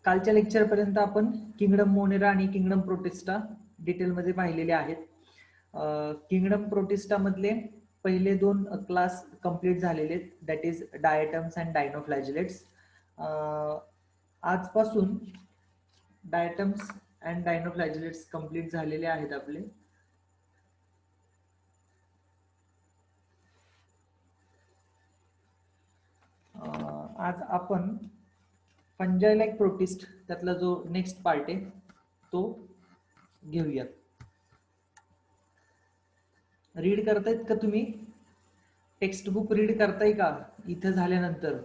कालच्या लेक्चर पर्यंत आपण किंगडम मोनेरा आणि किंगडम प्रोटिस्टा डिटेलमध्ये पाहिलेले आहेत. किंगडम प्रोटिस्टा मधले पहिले दोन क्लास कंप्लीट झालेले आहेत, दॅट इज डायटम्स अँड डायनोफ्लॅजिलेट्स. आजपासून डायटम्स अँड डायनोफ्लॅजिलेट्स कंप्लीट झालेले आहेत आपले. आज आपण फंजाई लाईक प्रोटिस्ट त्यातला जो नेक्स्ट पार्ट आहे तो घेऊयात. रीड करतायत का तुम्ही? टेक्स्ट बुक रीड करताय का इथं झाल्यानंतर?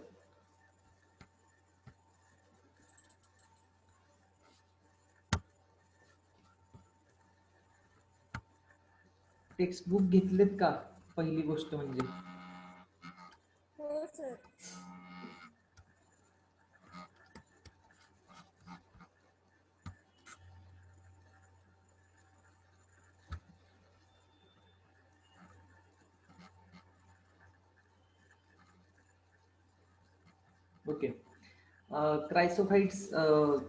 टेक्स्ट बुक घेतलेत का? पहिली गोष्ट म्हणजे हो सर. ओके. क्रायसोफाइट्स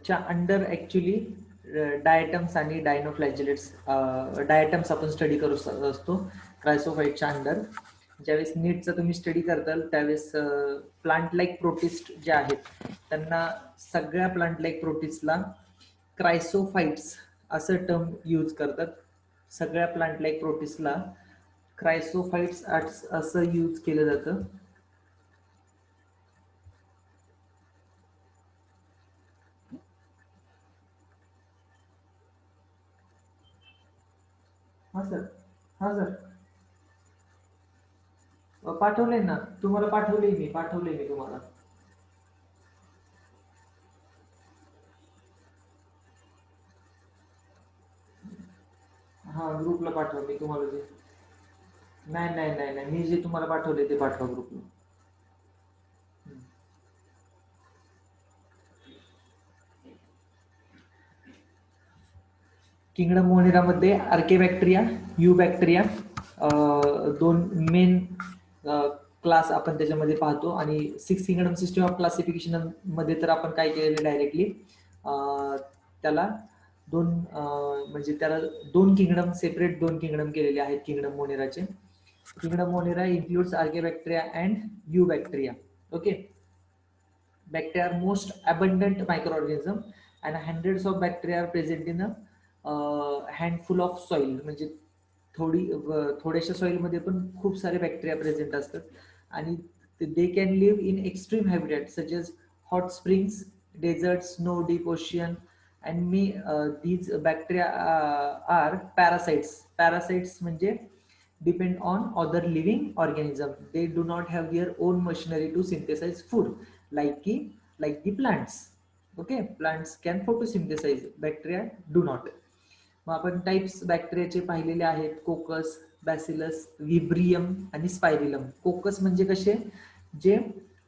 च्या अंडर ऍक्च्युली डायटम्स आणि डायनोफ्लॅजिलेट्स, डायटम्स आपण स्टडी करू असतो क्रायसोफाइटच्या अंडर. ज्यावेळेस नीटचा तुम्ही स्टडी करताल त्यावेळेस प्लांट लाईक प्रोटिस्ट जे आहेत त्यांना सगळ्या प्लांट लाईक प्रोटिस्टला क्रायसोफाइट्स असं टर्म यूज करतात. सगळ्या प्लांट लाईक प्रोटिस्टला क्रायसोफाइट्स असं यूज केलं जातं. हा सर, हा सर, पाठवलंय ना तुम्हाला, पाठवलंय मी तुम्हाला. हा ग्रुपला पाठवा मी तुम्हाला जे. नाही मी जे तुम्हाला पाठवले ते पाठवा ग्रुपला. किंगडम मोनेरा मध्ये आर्केबॅक्टेरिया, युबॅक्टेरिया दोन मेन क्लास आपण त्याच्यामध्ये पाहतो. आणि 6 किंगडम सिस्टम ऑफ क्लासिफिकेशन मध्ये तर आपण काय केलेलं डायरेक्टली त्याला म्हणजे त्याला दोन किंगडम, सेपरेट दोन किंगडम केलेले आहेत किंगडम मोनेराचे. Kingdom Monera includes archaebacteria and eubacteria. Okay, bacteria are most abundant microorganism and hundreds of bacteria are present in a handful of soil. म्हणजे थोड्याशा सॉइल मध्ये पण खूप सारे बॅक्टेरिया प्रेझेंट असतात आणि they can live in extreme habitats such as hot springs, deserts, snow, deep ocean, and these bacteria are parasites. Parasites म्हणजे depend on other living organism. They do not have their own machinery to synthesize food like the plants. Okay, plants can photosynthesize, bacteria do not. मग आपण types बॅक्टेरियाचे पाहिलेले आहेत, कोकस, bacillus, विब्रियम आणि स्पायरिलम. कोकस म्हणजे कसे, जे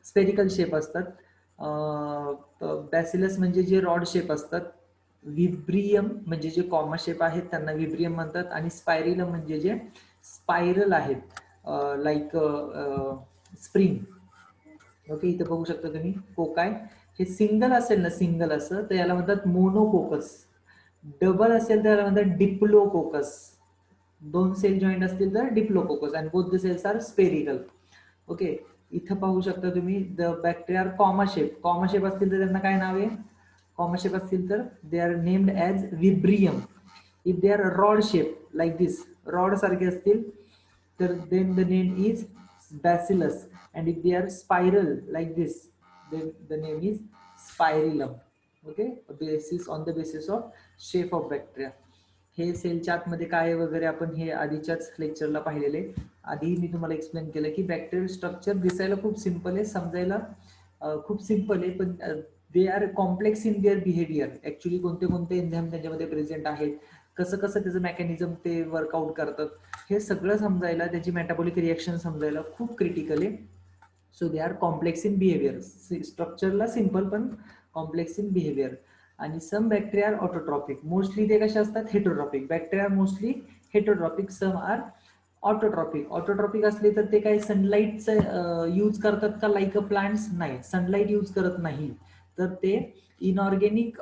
spherical shape असतात. बॅसिलस म्हणजे जे रॉड शेप असतात. विब्रियम म्हणजे जे कॉमा शेप आहेत त्यांना विब्रियम म्हणतात. आणि स्पायरिलम म्हणजे जे स्पायरल आहेत, लाईक स्प्रिंग. ओके, इथं बघू शकता तुम्ही कोकाय. हे सिंगल असेल ना, सिंगल असं तर याला म्हणतात मोनोकोकस. डबल असेल तर याला म्हणतात डिप्लोकोकस. दोन सेल जॉईंट असतील तर diplococcus. And both the cells are spherical. Okay, इथं पाहू शकता तुम्ही the bacteria are comma shape. Comma shape असतील तर त्यांना काय नाव आहे? कॉमा शेप असतील तर they are named as vibrium. If they are rod shape like this, rod सारखे असतील तर then the name is bacillus. And if they are spiral like this, then the name is spirillum. Okay, on the basis of shape of bacteria. हे सेलच्या आतमध्ये काय वगैरे आपण हे आधीच्याच लेक्चरला पाहिलेले. आधी मी तुम्हाला एक्सप्लेन केलं की बॅक्टेरियल स्ट्रक्चर दिसायला खूप सिंपल आहे, समजायला खूप सिंपल आहे, पण दे are complex in their behaviour. Actually कोणते कोणते एन्झाईम त्यांच्यामध्ये प्रेझेंट आहेत, कसं कसं त्याचं मेकॅनिझम ते वर्कआउट करतात, हे सगळं समजायला, त्याची मेटाबॉलिक रिएक्शन समजायला खूप क्रिटिकल आहे. So they are complex in behaviour. स्ट्रक्चरला सिंपल पण कॉम्प्लेक्स इन बिहेवियर. आणि some bacteria are autotrophic. Mostly ते कसे असतात? Heterotrophic. Bacteria mostly heterotrophic, some are autotrophic. Autotrophic असले तर ते काय सनलाईटचा यूज करतात का लाईक अ प्लांट्स? नाही, सनलाईट यूज करत नाही. तर ते इनऑर्गॅनिक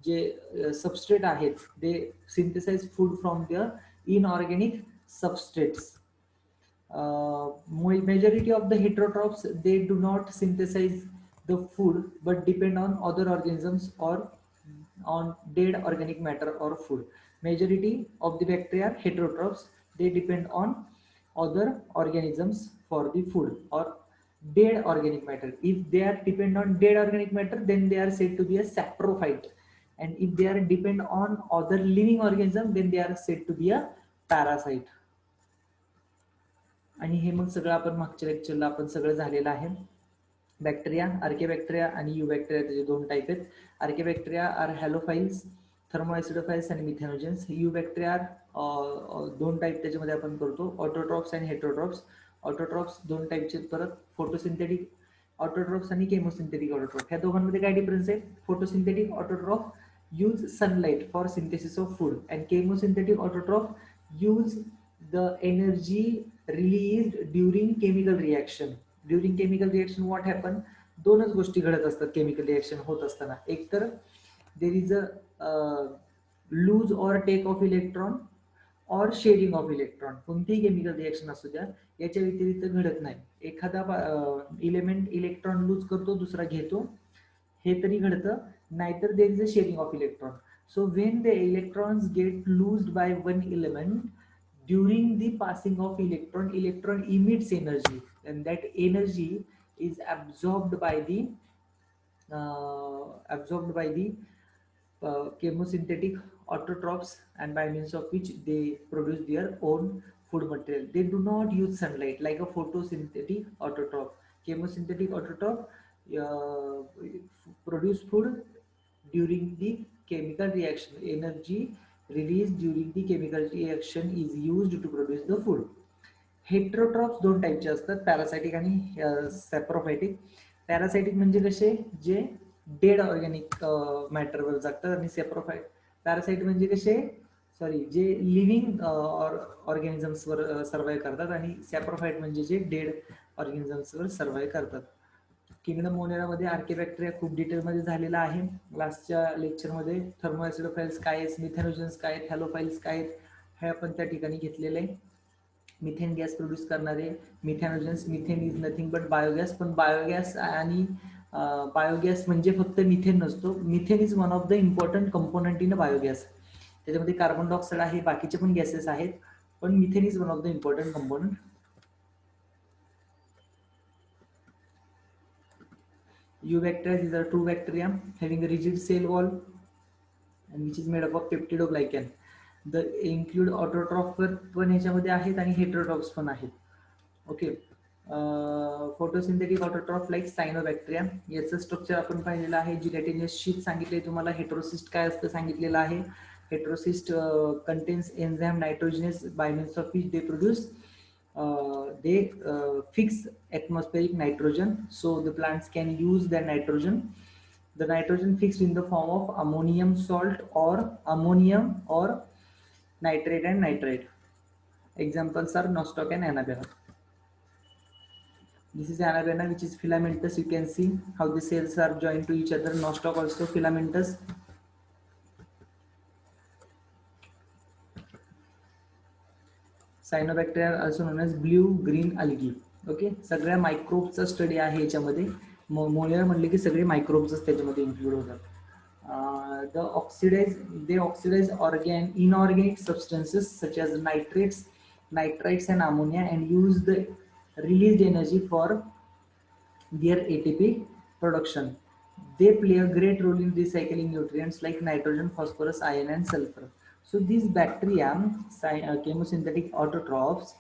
जे सबस्ट्रेट आहेत ते synthesise food from the inorganic substrates. Majority of the heterotrophs, they do not synthesize the food but depend on other organisms or on dead organic matter or food. Majority of the bacteria are heterotrophs, they depend on other organisms for the food or dead organic matter. If they are depend on dead organic matter, then they are said to be a saprophyte, and if they are depend on other living organism, then they are said to be a parasite. आणि हे मग सगळं आपण मागच्या लेक्चरला आपण सगळं झालेलं आहे. बॅक्टेरिया, आर्केबॅक्टेरिया आणि युबॅक्टेरिया त्याचे दोन टाईप आहेत. आर्केबॅक्टेरिया आर हॅलोफाइल्स, थर्मोएसिडोफाइल्स आणि मिथॅनोजेन्स. युबॅक्टेरिया दोन टाईप त्याच्यामध्ये आपण करतो, ऑटोट्रॉप्स आणि हेटरोट्रॉप्स. ऑटोट्रॉप्स दोन टाईपचे, परत फोटोसिंथेटिक ऑटोट्रॉप्स आणि केमोसिंथेटिक ऑटोट्रॉप. ह्या दोघांमध्ये काय डिफरन्स आहे? Photosynthetic autotroph use sunlight for synthesis of food and chemosynthetic autotroph use the energy released during chemical reaction. During chemical reaction what happen? दोनच गोष्टी घडत असतात केमिकल रिएक्शन होत असताना. एक तर there is a lose or take of electron or sharing of electron. कोणतीही chemical reaction असू द्या, याच्या व्यतिरिक्त घडत नाही. एखादा इलेमेंट इलेक्ट्रॉन लूज करतो, दुसरा घेतो, हे तरी घडतं. नाहीतर there is a sharing of electron. So when the electrons get loosed by one element, during the passing of electron emits energy, and that energy is absorbed by the chemosynthetic autotrophs, and by means of which they produce their own food material. They do not use sunlight like a photosynthetic autotroph. Chemosynthetic autotroph produce food during the chemical reaction. Energy released during the chemical reaction is used to produce the food. Heterotrophs दोन टाईपचे असतात, parasitic आणि सॅप्रोफायटिक. Parasitic म्हणजे कसे, जे dead organic मॅटरवर जगतात, आणि parasite म्हणजे कसे, जे लिव्हिंग ऑर्गॅनिझम्सवर सर्वाइव्ह करतात, आणि सॅप्रोफाइट म्हणजे जे डेड ऑर्गॅनिझम्सवर सर्वाइव्ह करतात. किंगडम मोनेरामध्ये आर्केबॅक्टेरिया खूप डिटेलमध्ये झालेला आहे. लास्टच्या लेक्चरमध्ये थर्मोएसिडोफाइल्स काय आहेत, मिथॅनोजेन्स काय आहेत, हॅलोफाइल्स काय आहेत, हे आपण त्या ठिकाणी घेतलेले आहे. मिथेन गॅस प्रोड्यूस करणारे methanogens. Methane is nothing but biogas. पण बायोगॅस आणि बायोगॅस म्हणजे फक्त मिथेन नसतो. Methane is one of the important component in biogas. त्याच्यामध्ये कार्बन डायऑक्साईड आहे, बाकीचे पण गॅसेस आहेत, पण methane is one of the important component. Eubacteria, these are two bacteria having a rigid cell wall and which is made up of peptidoglycan. The include autotroph पण ह्याच्यामध्ये आहेत आणि heterotrophs पण आहेत. Okay. Photosynthetic autotroph like cyanobacteria. याचं structure आपण पाहिलेलं आहे. जिलेटिनस शीट सांगितले तुम्हाला. हेटेरोसिस्ट काय असतं सांगितलेलं आहे. Heterocyst contains enzyme nitrogenase by means of which they produce they fix atmospheric nitrogen, so the plants can use the nitrogen. The nitrogen fixed in the form of ammonium salt or ammonium or nitrate and nitrite. Examples are nostoc and anabaena. This is anabaena, which is filamentous. You can see how the cells are joined to each other. Nostoc also filamentous. Cyanobacteria also known as blue green algae. Okay. सगळ्या मायक्रोबचा study आहे याच्यामध्ये. Monier म्हणले की सगळे मायक्रोब्सच त्याच्यामध्ये include होतात. they oxidize inorganic substances such as nitrates, nitrites and ammonia and use the released energy for their ATP production. They play a great role in recycling nutrients like nitrogen, phosphorus, iron and sulfur. So these bacteria, chemosynthetic autotrophs,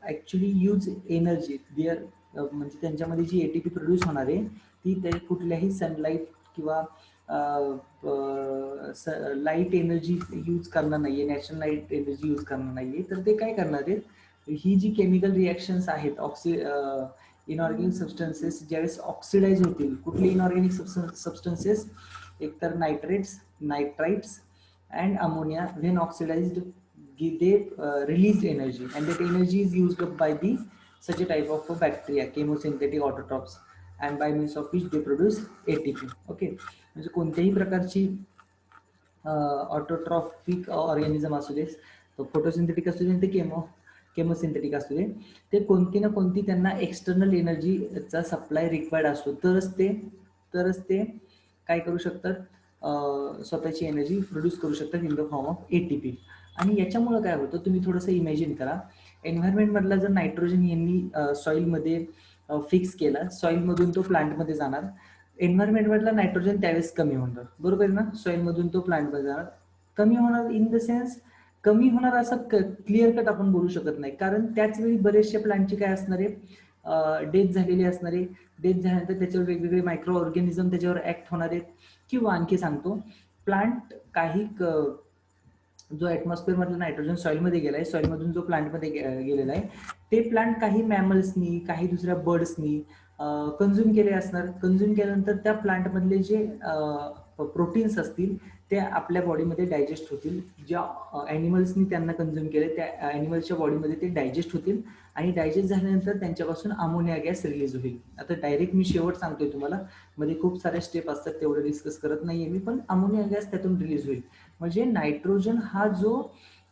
actually use energy. Their म्हणजे त्यांच्यामध्ये जी ATP produce होणार आहे ती कुठल्याही sunlight किंवा light energy use करणार नाहीये, natural light energy use करणार नाहीये. तर ते काय करणार आहेत, ही जी केमिकल रिएक्शन्स आहेत, इनऑर्गॅनिक सबस्टन्सेस ज्यावेळेस ऑक्सिडाइज होतील, कुठले इनऑर्गॅनिक सबस्टन्सेस, एकतर nitrates, नायट्राइट्स and ammonia, when oxidized they release energy, and that energy is used up by the such a type of bacteria, chemosynthetic autotrophs. And bye means of which they produce ATP. Okay, म्हणजे कोणत्याही प्रकारची autotrophic organism असू दे, photosynthetic असू दे ते chemosynthetic असू दे, ते कोणती ना कोणती त्यांना एक्सटर्नल एनर्जीचा सप्लाय रिक्वायर्ड असतो, तरच ते काय करू शकतात, स्वतःची एनर्जी प्रोड्यूस करू शकतात in the form of ATP. आणि याच्यामुळं काय होतं, तुम्ही थोडंसं इमॅजिन करा, एन्व्हायरमेंटमधला जर नायट्रोजन यांनी सॉईलमध्ये फिक्स केला, सॉईलमधून तो प्लांटमध्ये जाणार, एन्व्हायरमेंटमधला नायट्रोजन त्यावेळेस कमी होणार, बरोबर आहे ना, सॉईलमधून तो प्लांटमध्ये जाणार, कमी होणार इन द सेन्स कमी होणार असं क्लिअर कट आपण बोलू शकत नाही, कारण त्याच वेळी बरेचशा प्लांटची काय असणार आहे, डेथ झालेली असणार आहे, डेथ झाल्यानंतर त्याच्यावर वेगवेगळे मायक्रो ऑर्गॅनिझम त्याच्यावर ऍक्ट होणार आहेत, किंवा आणखी सांगतो, प्लांट काही जो ऍटमॉस्फिअर मधला नायट्रोजन सॉइलमध्ये गेलाय, सॉइलमधून जो प्लांटमध्ये गेलेला आहे, ते प्लांट काही मॅमल्सनी काही दुसऱ्या बर्ड्सनी कन्झ्युम केले असणार. कन्झ्युम केल्यानंतर त्या प्लांटमधले जे प्रोटीन्स असतील ते आपल्या बॉडीमध्ये डायजेस्ट होतील, ज्या ॲनिमल्सनी त्यांना कन्झ्युम केले त्या ॲनिमल्सच्या बॉडीमध्ये ते डायजेस्ट होतील, आणि डायजेस्ट झाल्यानंतर त्यांच्यापासून अमोनिया गॅस रिलीज होईल. आता डायरेक्ट मी शेवट सांगतोय तुम्हाला, मध्ये खूप सारे स्टेप असतात, तेवढे डिस्कस करत नाहीये मी, पण अमोनिया गॅस त्यातून रिलीज होईल. म्हणजे नायट्रोजन हा जो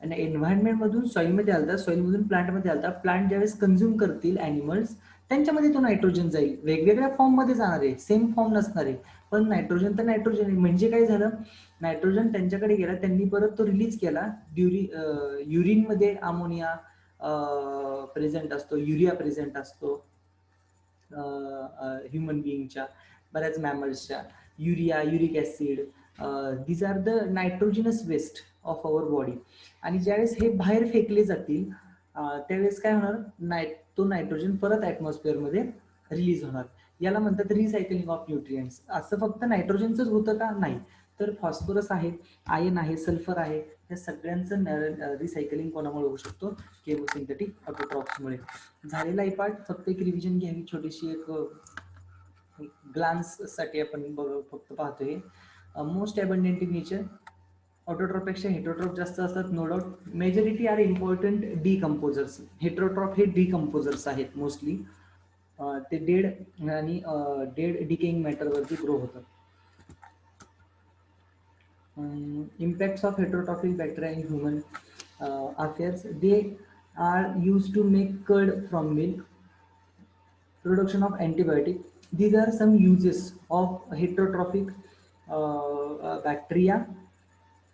एन्व्हायरमेंट मधून सॉइलमध्ये आलता, सॉइलमधून प्लांटमध्ये आलता, प्लांट ज्यावेळेस कन्झ्युम करतील ॲनिमल्स, त्यांच्यामध्ये तो नायट्रोजन जाईल, वेगवेगळ्या फॉर्म मध्ये जाणार आहे, सेम फॉर्म नसणार आहे, पण नायट्रोजन तर नायट्रोजन आहे. म्हणजे काय झालं, नायट्रोजन त्यांच्याकडे गेला, त्यांनी परत तो रिलीज केला, युरिनमध्ये अमोनिया प्रेझेंट असतो, युरिया प्रेझेंट असतो ह्युमन बिईंगच्या, बऱ्याच मॅमल्सच्या, urea, uric acid, these are the nitrogenous waste of our body. आणि ज्यावेळेस हे बाहेर फेकले जातील त्यावेळेस काय होणार, तो नायट्रोजन परत ॲटमॉस्फिअरमध्ये रिलीज होणार. याला म्हणतात रिसायकलिंग ऑफ न्यूट्रिएंट्स. असं फक्त नायट्रोजनचंच होतं का, नाही, तर फॉस्फरस आहे, आयन आहे, सल्फर आहे, या सगळ्यांचं रिसायकलिंग कोणामुळे होऊ शकतो, केमोसिंथेटिक ऑटोट्रॉफ्समुळे. झालेला ही पार्ट, फक्त एक रिव्हिजन घ्यावी छोटीशी, एक ग्लान्स साठी आपण फक्त पाहतोय. मोस्ट अबंडंट इन नेचर, ऑटोट्रॉफपेक्षा हेटरोट्रॉफ जास्त असतात, no doubt. Majority are important decomposers. Heterotroph हे डिकम्पोजर्स आहेत मोस्टली, ते डेड आणि डेड डिकेइंग मॅटरवरती ग्रो होतात. Impacts of heterotrophic bacteria in human affairs, they are used to make curd from milk, production of antibiotic. These are some uses of heterotrophic bacteria.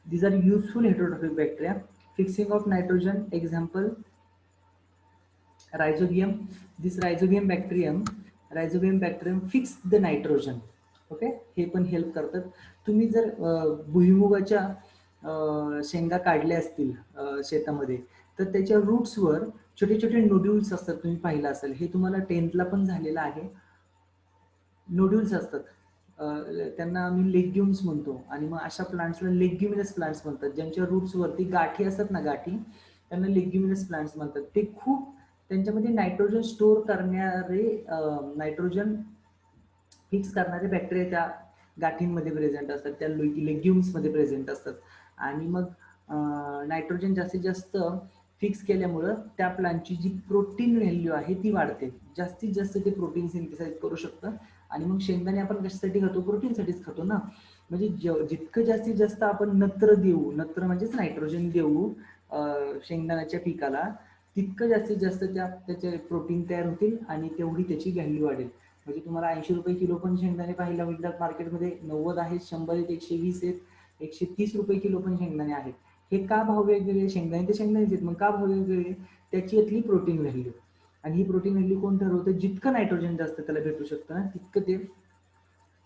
These are useful heterotrophic bacteria. Fixing of nitrogen, example rhizobium. This rhizobium bacterium fix the nitrogen. Okay, हे पण help करतात. तुम्ही जर भुईमुगाच्या शेंगा काढल्या असतील शेतामध्ये, तर त्याच्या रूट्सवर छोटे छोटे नोड्यूल्स असतात, तुम्ही पाहिलं असेल, हे तुम्हाला 10th ला पण झालेलं आहे. नोड्यूल्स असतात, त्यांना आम्ही लेग्युम्स म्हणतो, आणि मग अशा प्लांट्सला लेग्युमिनस प्लांट्स म्हणतात. ज्यांच्या रूट्सवरती गाठी असतात ना, गाठी, त्यांना लेग्युमिनस प्लांट्स म्हणतात. ते खूप, त्यांच्यामध्ये नायट्रोजन स्टोअर करणारे, नायट्रोजन फिक्स करणारे बॅक्टेरिया त्या गाठींमध्ये प्रेझेंट असतात, त्या लेग्युम्समध्ये प्रेझेंट असतात. आणि मग नायट्रोजन जास्तीत जास्त फिक्स केल्यामुळं त्या प्लांटची जी प्रोटीन व्हॅल्यू आहे ती वाढते, जास्तीत जास्त ते प्रोटीन सिंथेसाइज करू शकतं. आणि मग शेंगदाणे आपण कशासाठी खातो, प्रोटीनसाठीच खातो ना. म्हणजे जितकं जास्तीत जास्त आपण नत्र देऊ, नत्र म्हणजेच नायट्रोजन देऊ शेंगदाण्याच्या पिकाला, तितकं जास्तीत जास्त त्याचे प्रोटीन तयार होतील आणि तेवढी त्याची व्हॅल्यू वाढेल. म्हणजे तुम्हाला 80 रुपये किलो पण शेंगदाणे पाहायला मिळतात मार्केटमध्ये, 90 आहेत, 100 आहेत, 120 आहेत, 130 रुपये किलो पण शेंगदाणे आहेत. हे का भाव वेगवेगळे, शेंगदाणे ते शेंगदाणेच आहेत, मग का भाव वेगवेगळे, त्याची यातली प्रोटीन व्हॅल्यू. आणि ही प्रोटीन व्हॅल्यू कोण ठरवतं, जितकं नायट्रोजन जास्त त्याला भेटू शकतं ना, तितकं ते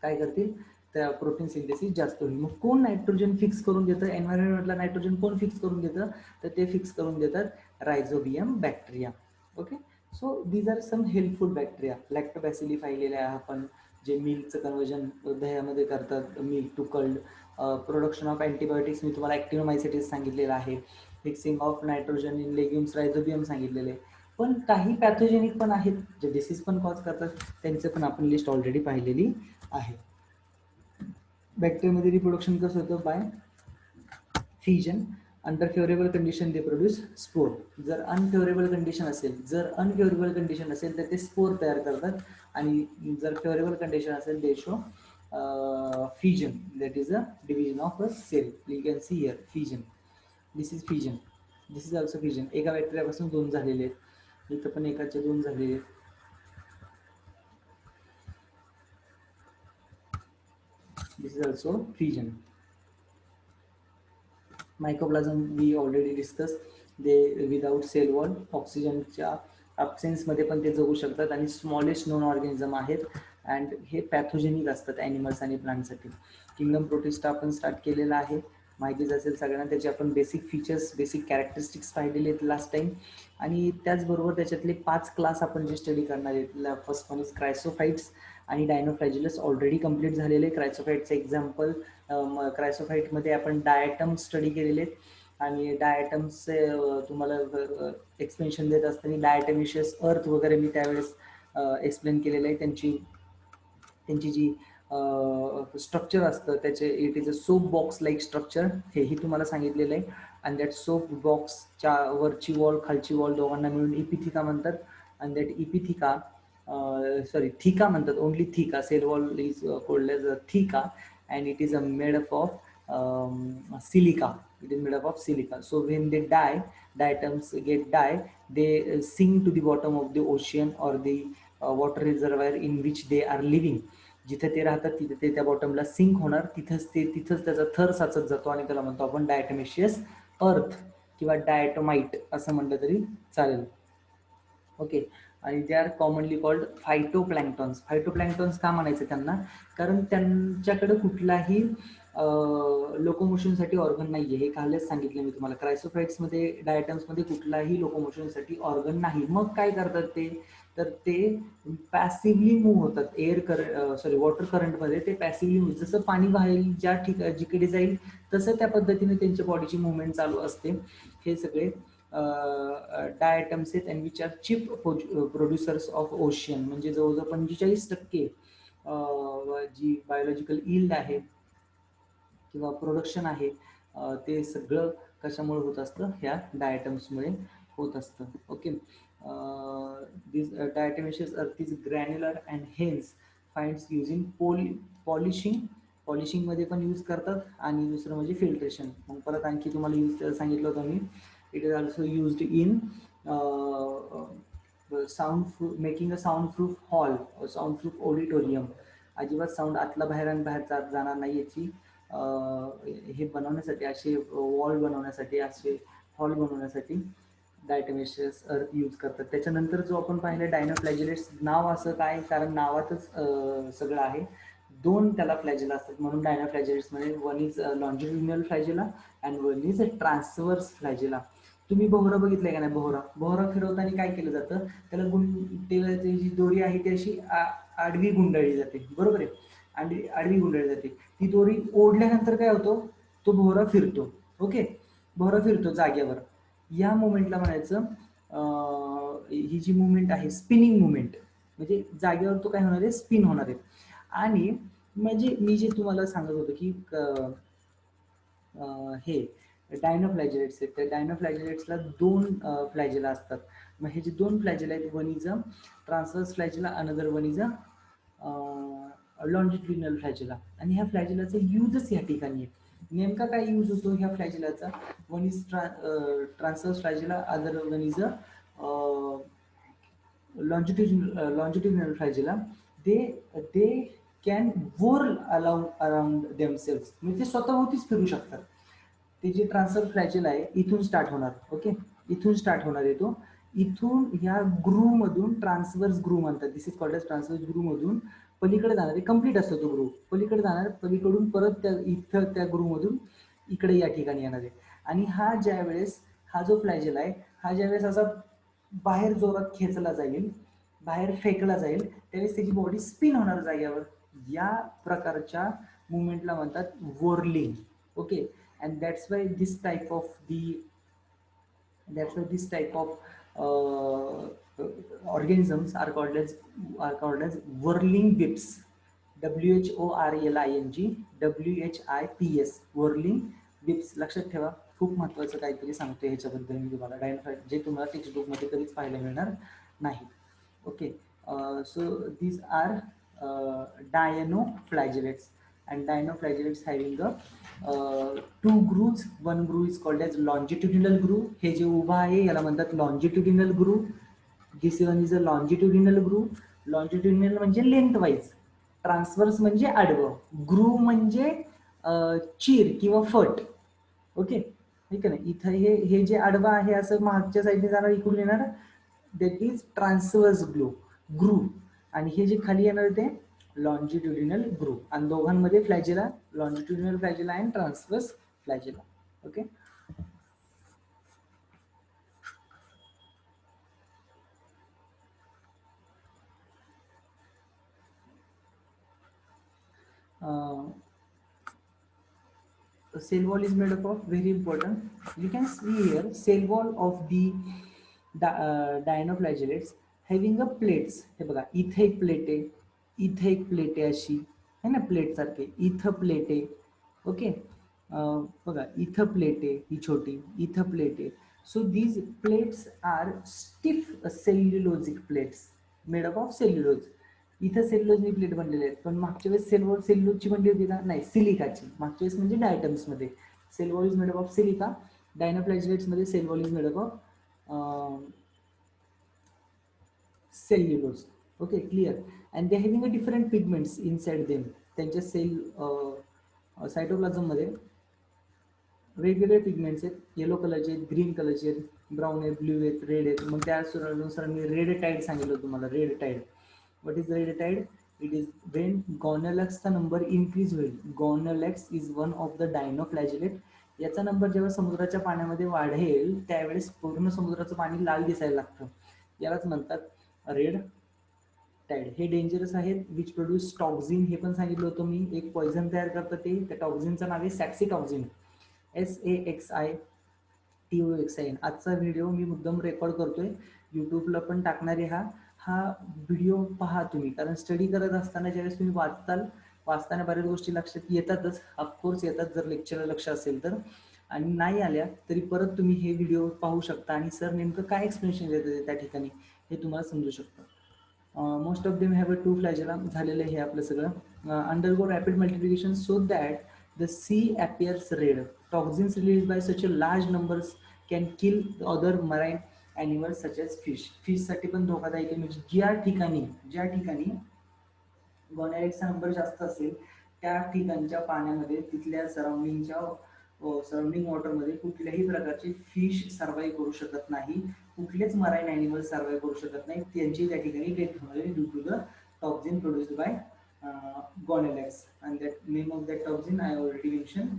काय करतील, त्या प्रोटीन सिंथेसिस जास्त होईल. मग कोण नायट्रोजन फिक्स करून देतं, एन्व्हायरमेंटला नायट्रोजन कोण फिक्स करून देतं, तर ते फिक्स करून देतात rhizobium bacteria. Okay, so these are some helpful bacteria. Lactobacilli पाहिलेले आहे आपण, जे मिल्कचं कन्वर्जन दह्यामध्ये करतात, milk to curd. Production of antibiotics मी तुम्हाला ॲक्टिनोमायसिटीस सांगितलेलं आहे. Fixing of nitrogen in legumes, rhizobium सांगितलेले. पण काही पॅथोजेनिक पण आहेत जे डिसीज पण कॉज करतात, त्यांचं पण आपण लिस्ट ऑलरेडी पाहिलेली आहे. बॅक्टेरियामध्ये रिप्रोडक्शन कसं होतं, by fission. Under favourable condition they produce spore. जर अनफेवरेबल कंडिशन असेल तर ते स्पोर तयार करतात, आणि जर फेवरेबल कंडिशन असेल they show fission, that is a division of a cell. You can see here fission, this is fission, this is also fission. एका बॅक्टेरियापासून 2 झालेले आहेत, इथं पण एकाचे 2 झालेले आहेत. This is also fission. Mycoplasma we already discuss, they without cell wall, ऑक्सिजनच्या ॲब्सेन्समध्ये पण ते जगू शकतात आणि स्मॉलेस्ट नॉन ऑर्गॅनिझम आहेत, अँड हे पॅथोजेनिक असतात ॲनिमल्स आणि प्लांटसाठी. किंगडम प्रोटिस्टा आपण स्टार्ट केलेला आहे, माहितीच असेल सगळ्यांना. त्याचे आपण बेसिक फीचर्स, बेसिक कॅरेक्टरिस्टिक्स पाहिलेले आहेत लास्ट टाइम, आणि त्याचबरोबर त्याच्यातले 5 क्लास आपण जे स्टडी करणार आहेत. फर्स्ट वन इज क्रायसोफाइट्स आणि डायनोफ्लॅजिलस ऑलरेडी कंप्लीट झालेले. क्रायसोफाइटचं एक्झाम्पल, क्रायसोफाइटमध्ये आपण डायटम्स स्टडी केलेले आहेत, आणि डायटम्सचे तुम्हाला एक्सप्लेनेशन देत असताना डायटमिशियस अर्थ वगैरे मी त्यावेळेस एक्सप्लेन केलेलं आहे. त्यांची जी स्ट्रक्चर असतं त्याचे, it is a soap box like structure, हेही तुम्हाला सांगितलेलं आहे. आणि दॅट सोप बॉक्सच्या वरची वॉल खालची वॉल दोघांना मिळून इपिथिका म्हणतात, आणि दॅट इपिथिका थिका म्हणतात, only theca. Cell wall is called as theca, and it is made up of silica. It is made up of silica. So when they die, diatoms die, they sink to the bottom of the ocean or the water reservoir in which they are living. जिथे ते राहतात तिथे ते त्या बॉटमला sink होणार, तिथंच त्याचा थर साचत जातो, आणि त्याला म्हणतो आपण डायटोमेशियस अर्थ किंवा डायटोमाइट असं म्हटलं तरी चालेल. ओके. आणि दे आर कॉमनली कॉल्ड फायटोप्लॅन्क्टॉन्स. फायटोप्लॅन्क्टॉन्स का म्हणायचं त्यांना? कारण त्यांच्याकडे कुठलाही लोकोमोशनसाठी ऑर्गन नाही आहे. हे कालच सांगितलं मी तुम्हाला. क्रायसोफाइट्समध्ये, डायटम्समध्ये कुठलाही लोकोमोशनसाठी ऑर्गन नाही. मग काय करतात ते? तर ते पॅसिव्हली मूव्ह होतात. वॉटर करंटमध्ये ते पॅसिव्हली मूव्ह, जसं पाणी वाहेल जिकडे जाईल तसं त्या पद्धतीने त्यांच्या बॉडीची मुवमेंट चालू असते. हे सगळे डायटम्स आहेत, and which are chief producers of ocean. म्हणजे जवळजवळ 45% जी बायोलॉजिकल यील्ड आहे किंवा प्रोडक्शन आहे, ते सगळं कशामुळे होत असतं? ह्या डायटम्समुळे होत असतं. Okay. This diatomaceous earth is granular and hence finds using पॉलिशिंगमध्ये पण यूज करतात, आणि दुसरं म्हणजे फिल्ट्रेशन. मग परत आणखी तुम्हाला यूज सांगितलं होतं मी. It is also used in making a soundproof hall, soundproof auditorium. अजिबात साऊंड आतला बाहेर आणि बाहेर जाणार नाही याची हे बनवण्यासाठी, असे वॉल बनवण्यासाठी, असे हॉल बनवण्यासाठी डायटोमेशियस अर्थ यूज करतात. त्याच्यानंतर जो आपण पाहिलं डायनोफ्लॅजिलेट्स, नाव असं काय? कारण नावातच सगळं आहे. 2 त्याला फ्लॅजिला असतात म्हणून डायनोफ्लॅजिलेट्स मध्ये. One is longitudinal flagella and one is transverse flagella. तुम्ही बोहरा बघितलंय का नाही? बोहरा फिरवताना काय केलं जातं? त्याला जी दोरी आहे ती अशी आडवी गुंडाळली जाते, बरोबर आहे? आणि आडवी गुंडाळली जाते. ती दोरी ओढल्यानंतर काय होतो? तो बोहरा फिरतो. ओके. बोहरा फिरतो जागेवर. या मुवमेंटला म्हणायचं, ही जी मुवमेंट आहे स्पिनिंग मुवमेंट, म्हणजे जागेवर तो काय होणार आहे? स्पिन होणार आहे. आणि म्हणजे मी जे तुम्हाला सांगत होतो की हे डायनोफ्लॅजिलेट्स आहेत, त्या डायनोफ्लॅजिलेट्सला 2 फ्लॅजिला असतात. मग हे जे 2 फ्लॅजिला आहेत, one is a transverse flagella, another one is a longitudinal flagella. आणि ह्या फ्लॅजिलाचा यूजच या ठिकाणी आहे. नेमका काय यूज होतो ह्या फ्लॅजिलाचा? One is transverse flagella, other one is a longitudinal flagella. They can whirl around themselves, म्हणजे ते स्वतःभोवतीच फिरू शकतात. ते जे ट्रान्सफर फ्लॅजिला आहे इथून स्टार्ट होणार. ओके. इथून स्टार्ट होणार आहे तो. इथून ह्या ग्रूव मधून, ट्रान्सवर्स ग्रूव म्हणतात, this is called as transverse groove मधून पलीकडे जाणार आहे. कम्प्लीट असतो तो ग्रूव. पलीकडे जाणार, पलीकडून परत त्या ग्रूव मधून इकडे या ठिकाणी येणार आहे. आणि हा जो फ्लॅजिला आहे, हा ज्यावेळेस असा बाहेर जोरात खेचला जाईल, बाहेर फेकला जाईल, त्यावेळेस त्याची बॉडी स्पिन होणार जागेवर. या प्रकारच्या मुवमेंटला म्हणतात whirling. Okay. And that's why this type of organisms are called as whirling whips. WHORLING WHIPS, whirling whips. लक्षात ठेवा. खूप महत्त्वाचं काहीतरी सांगतोय ह्याच्याबद्दल मी तुम्हाला, जे तुम्हाला टेक्स्ट बुकमध्ये कधीच पाहायला मिळणार नाही. Okay, so these are dinoflagellates, and dinoflagellates having a two grooves. One groove is called as longitudinal groove. हे जे उभा आहे याला म्हणतात longitudinal groove. This one is a longitudinal groove. Longitudinal म्हणजे लेंथ वाईज, ट्रान्सवर्स म्हणजे आडवं, ग्रूव म्हणजे चीर किंवा फट. ओके, ठीक आहे ना. इथं हे जे आडवं आहे असं मागच्या साईडने जाणार इकडून येणार, दॅट इज ट्रान्सवर्स ग्रूव. आणि हे जे खाली येणार ते लॉन्जिट्युडिनल ग्रूव. आणि दोघांमध्ये फ्लॅजेला, लॉन्जिट्युडिनल फ्लॅजेला आणि transverse flagella. Okay, cell wall is made up of, very important, you can see here cell wall of the dinoflagellates having a plates. हे बघा, इथे एक प्लेट आहे, इथे एक प्लेट आहे अशी है ना, प्लेट सारखे, इथं प्लेट आहे. ओके, बघा इथं प्लेट आहे ही छोटी, इथं प्लेट आहे. So these plates are stiff cellulosic plates made up of cellulose. इथं सेल्युलोजनी प्लेट बनलेले आहेत, पण मागच्या वेळेस सेल्युलोजची बनली होती का, नाही, सिलिकाची. मागच्या वेळेस म्हणजे डायटम्समध्ये cell wall is made up of silica, डायनोफ्लॅजिलेट्समध्ये cell wall is made up of cellulose. Okay, clear. And they having a different pigments inside them. त्यांच्या सेल सायटोप्लाझममध्ये वेगवेगळे पिगमेंट्स आहेत, येलो कलरचे आहेत, ग्रीन कलरचे आहेत, ब्राऊन आहेत, ब्ल्यू आहेत, रेड आहेत. मग त्यानुसार मी रेड टाईड सांगितलं तुम्हाला. Red tide, what is red tide? It is when गॉनोलॅक्सचा नंबर इन्क्रीज होईल. Gonyaulax is one of the dinoflagellate. याचा नंबर जेव्हा समुद्राच्या पाण्यामध्ये वाढेल त्यावेळेस पूर्ण समुद्राचं पाणी लाल दिसायला लागतं, यालाच म्हणतात रेड टाईड. हे डेंजरस आहेत, विच प्रोड्यूस टॉक्झिन. हे पण सांगितलं होतं मी, एक पॉइझन तयार करतं ते. त्या टॉक्झिनचं नाव आहे सॅक्सिटॉक्झिन, SAXITOXIN. आजचा व्हिडिओ मी मुद्दाम रेकॉर्ड करतोय, यूट्यूबला पण टाकणारे. हा व्हिडिओ पहा तुम्ही, कारण स्टडी करत असताना ज्यावेळेस तुम्ही वाचताना बऱ्याच गोष्टी लक्षात येतातच, ऑफकोर्स येतात जर लेक्चरला लक्ष असेल तर, आणि नाही आल्या तरी परत तुम्ही हे व्हिडिओ पाहू शकता आणि सर नेमकं काय एक्सप्लेनेशन देतात त्या ठिकाणी हे तुम्हाला समजू शकतं. Most of them have a two flagella. झालेलं हे आपलं सगळं. Undergo rapid multiplication so that the sea appears red. Toxins released by such a large numbers can kill other marine animals such as fish. Fish साठी पण धोकादायक आहे. म्हणजे ज्या ठिकाणी गॉनोलॅक्सचा नंबर जास्त असेल त्या ठिकाणच्या पाण्यामध्ये, तिथल्या सराउंडिंग वॉटरमध्ये कुठल्याही प्रकारचे फिश सर्वाईव्ह करू शकत नाही, कुठलेच मराईन ॲनिमल सर्वाईव्ह करू शकत नाही. त्यांची त्या ठिकाणी डेथ होणार due to the toxin produced by Gonalex, and that name of that toxin I already mentioned,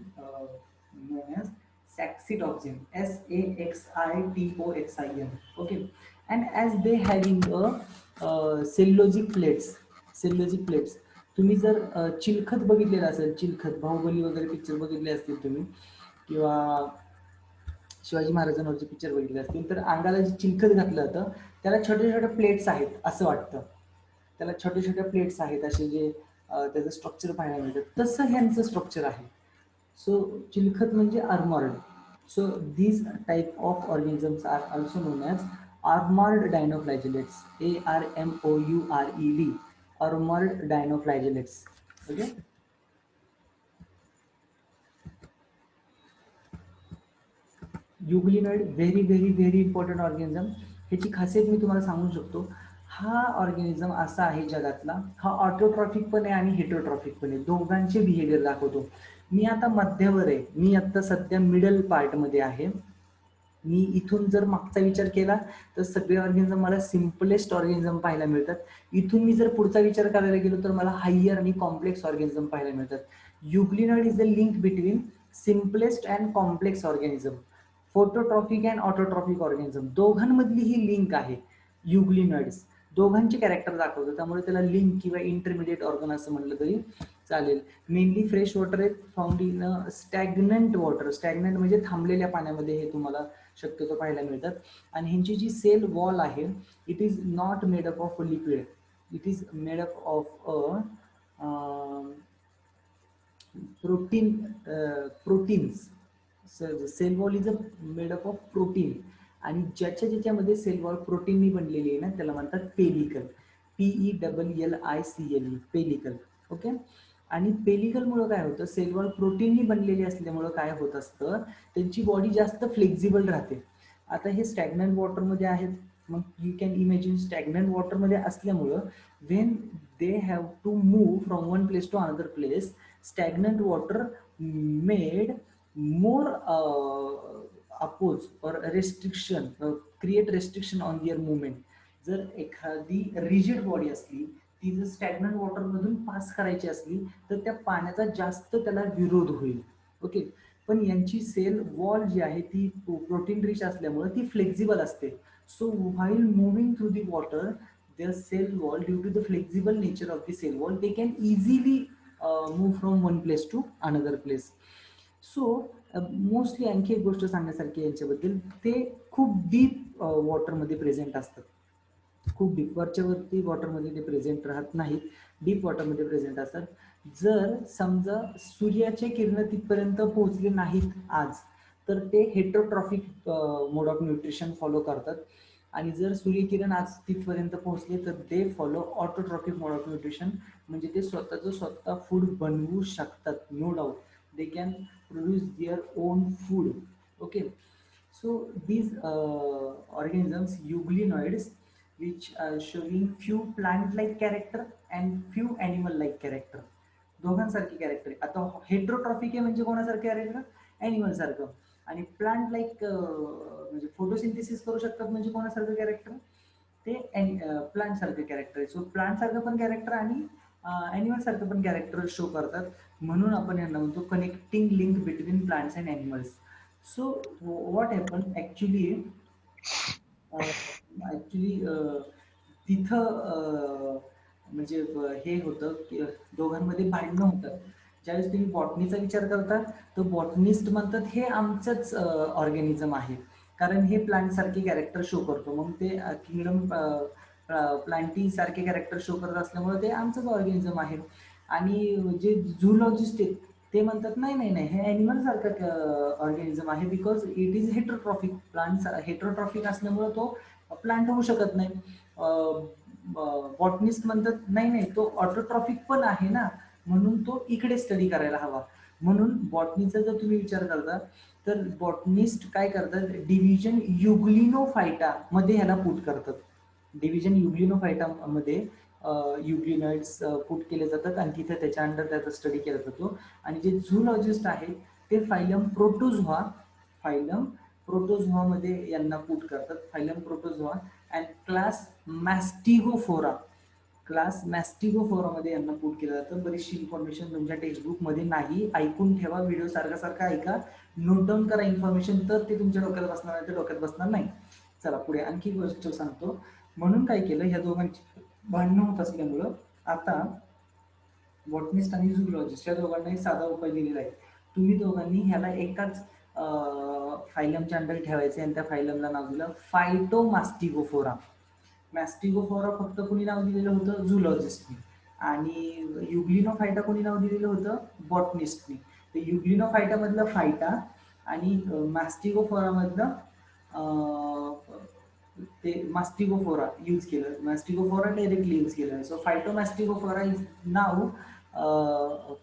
known as saxitoxin, SAXITOXIN. Okay, and as they having a cellulosic plates. तुम्ही जर चिलखत बघितलेलं असेल, चिलखत, बाहुबली वगैरे पिक्चर बघितले असतील तुम्ही, किंवा शिवाजी महाराजांवरचे पिक्चर बघितले असतील, तर अंगाला जे चिलखत घातलं जातं त्याला छोटे छोटे प्लेट्स आहेत असं वाटतं. त्याला छोटे छोटे प्लेट्स आहेत असे, जे त्याचं स्ट्रक्चर पाहायला मिळतं, तसं ह्यांचं स्ट्रक्चर आहे. सो चिलखत म्हणजे armoured. So these type of organisms are also known as armoured dinoflagellates. ARMOURED, armoured dinoflagellates. Okay, euglenoid, very very very important organism. ह्याची खासियत मी तुम्हाला सांगू शकतो. हा ऑर्गॅनिझम असा आहे जगातला, हा ऑटोट्रॉफिक पण आहे आणि हेटरोट्रॉफिक पण आहे, दोघांचे बिहेवियर दाखवतो. मी आता मध्यावर आहे, मी आता सध्या मिडल पार्टमध्ये आहे. मी इथून जर मागचा विचार केला तर सगळे ऑर्गॅनिझम मला सिम्पलेस्ट ऑर्गॅनिझम पाहायला मिळतात. इथून मी जर पुढचा विचार करायला गेलो तर मला हायर आणि कॉम्प्लेक्स ऑर्गॅनिझम पाहायला मिळतात. Euglenoid is the link between simplest and complex organism, phototrophic and autotrophic organism. दोघांमधली ही लिंक आहे. युग्लिनॉइड्स दोघांचे कॅरेक्टर दाखवतो, त्यामुळे त्याला लिंक किंवा इंटरमिडिएट ऑर्गन असं म्हटलं तरी चालेल. मेनली फ्रेश वॉटर आहेत, found in stagnant water. Stagnant म्हणजे थांबलेल्या पाण्यामध्ये हे तुम्हाला शक्यतो पाहायला मिळतात. आणि ह्यांची जी सेल वॉल आहे, it is not made up of liquid, it is made up of proteins. Cell wall is a made up of protein, आणि ज्याच्यामध्ये सेल वॉल प्रोटीननी बनलेली आहे ना त्याला म्हणतात पेलिकल. PELLICLE pellicle. ओके. आणि पेलिकलमुळे काय होतं, सेल वॉल प्रोटीननी बनलेली असल्यामुळं काय होत असतं, त्यांची बॉडी जास्त फ्लेक्झिबल राहते. आता हे स्टॅग्नंट वॉटरमध्ये आहेत, मग यू कॅन इमॅजिन स्टॅग्नंट वॉटरमध्ये असल्यामुळं when they have to move from one place to another place, stagnant water made more oppose or restriction, create restriction on their movement. जर एखादी रिजिड बॉडी असली, ती जर स्टॅग्नंट वॉटर मधून pass करायची असली तर त्या पाण्याचा जास्त त्याला विरोध होईल. ओके. पण यांची सेल वॉल जी आहे ती प्रोटीन रिच असल्यामुळे ती फ्लेक्झिबल असते. So while moving through the water, their cell wall, due to the flexible nature of the cell wall, they can easily move from one place to another place. So mostly आणखी एक गोष्ट सांगण्यासारखी यांच्याबद्दल, ते खूप deep वॉटरमध्ये present असतात. खूप deep वरती वॉटरमध्ये ते प्रेझेंट राहत नाहीत, डीप वॉटरमध्ये प्रेझेंट असतात. जर समजा सूर्याचे किरण तिथपर्यंत पोहोचले नाहीत आज, तर ते heterotrophic mode of nutrition follow करतात. आणि जर सूर्यकिरण आज तिथपर्यंत पोहोचले तर ते follow autotrophic mode of nutrition, म्हणजे ते स्वतः फूड बनवू शकतात. No doubt they can produce their own food. Okay. So these organisms, euglenoids, which are showing few plant-like character and few animal-like character. दोघांसारखी कॅरेक्टर. आता हेट्रोट्रॉफिक आहे म्हणजे कोणासारखं character, animal सारखं. आणि प्लांट लाईक म्हणजे फोटोसिंथेसिस करू शकतात म्हणजे कोणासारखं कॅरेक्टर, ते प्लांट सारखं कॅरेक्टर आहे. सो प्लांट सारखं पण कॅरेक्टर आणि ॲनिमल सारखं पण कॅरेक्टर शो करतात. म्हणून आपण यांना म्हणतो connecting link between plants and animals. So what happen actually तिथं म्हणजे हे होतं की दोघांमध्ये भांडणं होतं. ज्यावेळेस तुम्ही बॉटनीचा विचार करता तर बॉटनिस्ट म्हणतात हे आमचंच ऑर्गॅनिझम आहे, कारण हे प्लांट सारखे कॅरेक्टर शो करतो. मग ते किंगडम प्लांटी सारखे कॅरेक्टर शो करत असल्यामुळे ते आमचंच ऑर्गॅनिझम आहे. आणि जे झूलॉजिस्ट आहेत ते म्हणतात नाही नाही नाही, हे ॲनिमल सारखं ऑर्गॅनिझम आहे, because it is heterotrophic. Plant heterotrophic असल्यामुळे तो प्लांट होऊ शकत नाही. बॉटनिस्ट म्हणतात नाही नाही, तो ऑटोट्रॉफिक पण आहे ना, म्हणून तो इकडे स्टडी करायला हवा. म्हणून बॉटनीचा जर तुम्ही विचार करता तर बॉटनिस्ट काय करतात, डिव्हिजन युग्लिनोफायटा मध्ये ह्याला पुट करतात. डिव्हिजन युग्लिनोफायटा मध्ये युग्लिनॉइड्स पुट केले जातात आणि तिथे त्याच्या अंडर त्याचा स्टडी केला जातो. आणि जे झूलॉजिस्ट आहेत ते फायलम प्रोटोझोआ मध्ये यांना पुट करतात. Phylum protozoa and class mastigophora. Class mastigophora मध्ये यांना पुट केलं जातं. बरीचशी इन्फॉर्मेशन तुमच्या टेक्स्टबुक मध्ये नाही, ऐकून ठेवा, व्हिडिओ सारखा ऐका, नोट डाऊन करा इन्फॉर्मेशन, तर ते तुमच्या डोक्यात बसणार नाही, ते डोक्यात बसणार नाही. चला पुढे आणखी गोष्ट सांगतो. म्हणून काय केलं, ह्या दोघांची भांडणं होत असल्यामुळं आता बॉटनिस्ट आणि झूलॉजिस्ट या दोघांना एक साधा उपाय दिलेला आहे. तुम्ही दोघांनी ह्याला एकाच फायलमच्या अंडर ठेवायचे आणि त्या फायलमला नाव दिलं फायटोमास्टिगोफोरा. मॅस्टिगोफोरा फक्त कोणी नाव दिलेलं होतं, झूलॉजिस्टनी. आणि युग्लिनोफायटा कोणी नाव दिलेलं होतं, बॉटनिस्टनी. तर युग्लिनोफायटा मधलं फायटा आणि मॅस्टिगोफोरा मधलं ते मास्टिगोफोरा यूज केलं. मास्टिगोफोरा डायरेक्टली यूज केलं. सो फायटोमास्टिगोफोरा इज नाव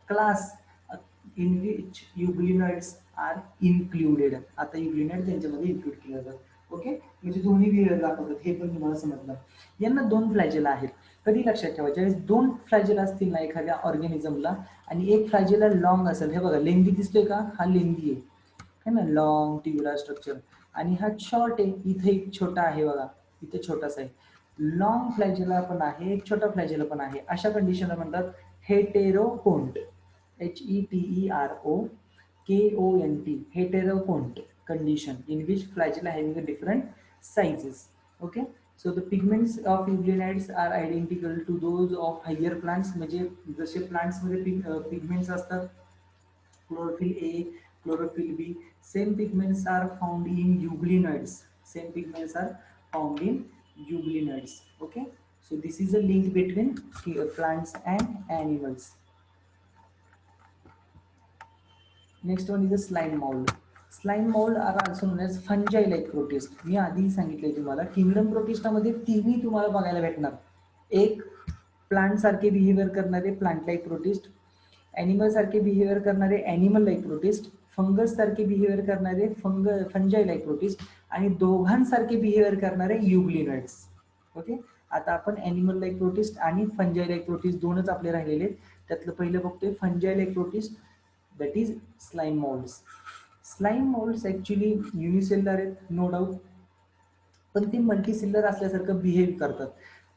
class in which euglenoids are included. आता युग्लिनॉइड त्यांच्यामध्ये इन्क्लूड केलं जातं. ओके. म्हणजे दोन्ही वेळ दाखवतात, हे पण तुम्हाला समजलं. यांना दोन फ्लॅजेला आहेत. कधी लक्षात ठेवा, ज्यावेळेस दोन फ्लॅजेला असतील ना एखाद्या ऑर्गॅनिझमला आणि एक फ्लॅजेला लॉंग असेल, हे बघा लेंदी दिसतोय का, हा लेंदी आहे ना, लॉंग ट्युब्युलर स्ट्रक्चर. आणि हा शॉर्ट आहे, इथे एक छोटा आहे बघा, इथे छोटासा आहे. लॉंग फ्लॅजेला पण आहे, एक छोटा फ्लॅजेला पण आहे. अशा कंडिशनला म्हणतात हेटेरोकोन्ट. HETEROKONT, heterokoont condition in which flagella having a different sizes. Okay. So the pigments of euglenoids are identical to those of higher plants. म्हणजे जसे प्लांट्स मध्ये पिगमेंट्स असतात, chlorophyll A, chlorophyll B, same pigments are found in euglenoids. Same pigments are found in euglenoids. Okay. So this is a link between plants and animals. Next one is a slime mold. Slime mould are also known as fungi like protist. मी आधी सांगितले तुम्हाला kingdom प्रोटिस्टामध्ये तिन्ही तुम्हाला बघायला भेटणार. एक plant सारखे बिहेवियर करणारे प्लांट लाईक प्रोटिस्ट, ॲनिमल सारखे बिहेवियर करणारे ॲनिमल लाईक प्रोटिस्ट, फंगस सारखे बिहेवियर करणारे फंजाई लाईक प्रोटिस्ट आणि दोघांसारखे बिहेवियर करणारे युग्लिनॉइड्स. ओके, आता आपण ॲनिमल लाईक प्रोटिस्ट आणि फंजाई लाईक प्रोटिस्ट दोनच आपले राहिलेले आहेत. त्यातलं पहिलं बघतोय fungi like protist, that is slime moulds. Slime moulds actually unicellular आहेत, नो डाऊट, पण ते मल्टीसेल्युलर असल्यासारखं बिहेव करतात.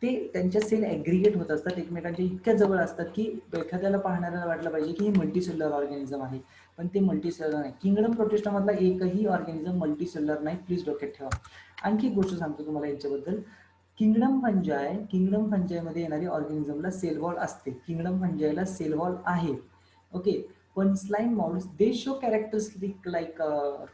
ते त्यांच्या सेल ॲग्रिगेट होत असतात, एकमेकांच्या इतक्या जवळ असतात की एखाद्याला पाहणाऱ्याला वाटलं पाहिजे की हे मल्टीसेल्युलर ऑर्गॅनिझम आहे, पण ते मल्टीसेल्युलर नाही. किंगडम प्रोटिस्टामधला एकही ऑर्गॅनिझम मल्टीसेल्युलर नाही, प्लीज डोक्यात ठेवा. आणखी एक गोष्ट सांगतो तुम्हाला याच्याबद्दल. किंगडम फंजायमध्ये येणारी ऑर्गॅनिझमला सेल वॉल असते, किंगडम फंजायला सेल वॉल आहे. ओके, पण slime moulds they show characteristic like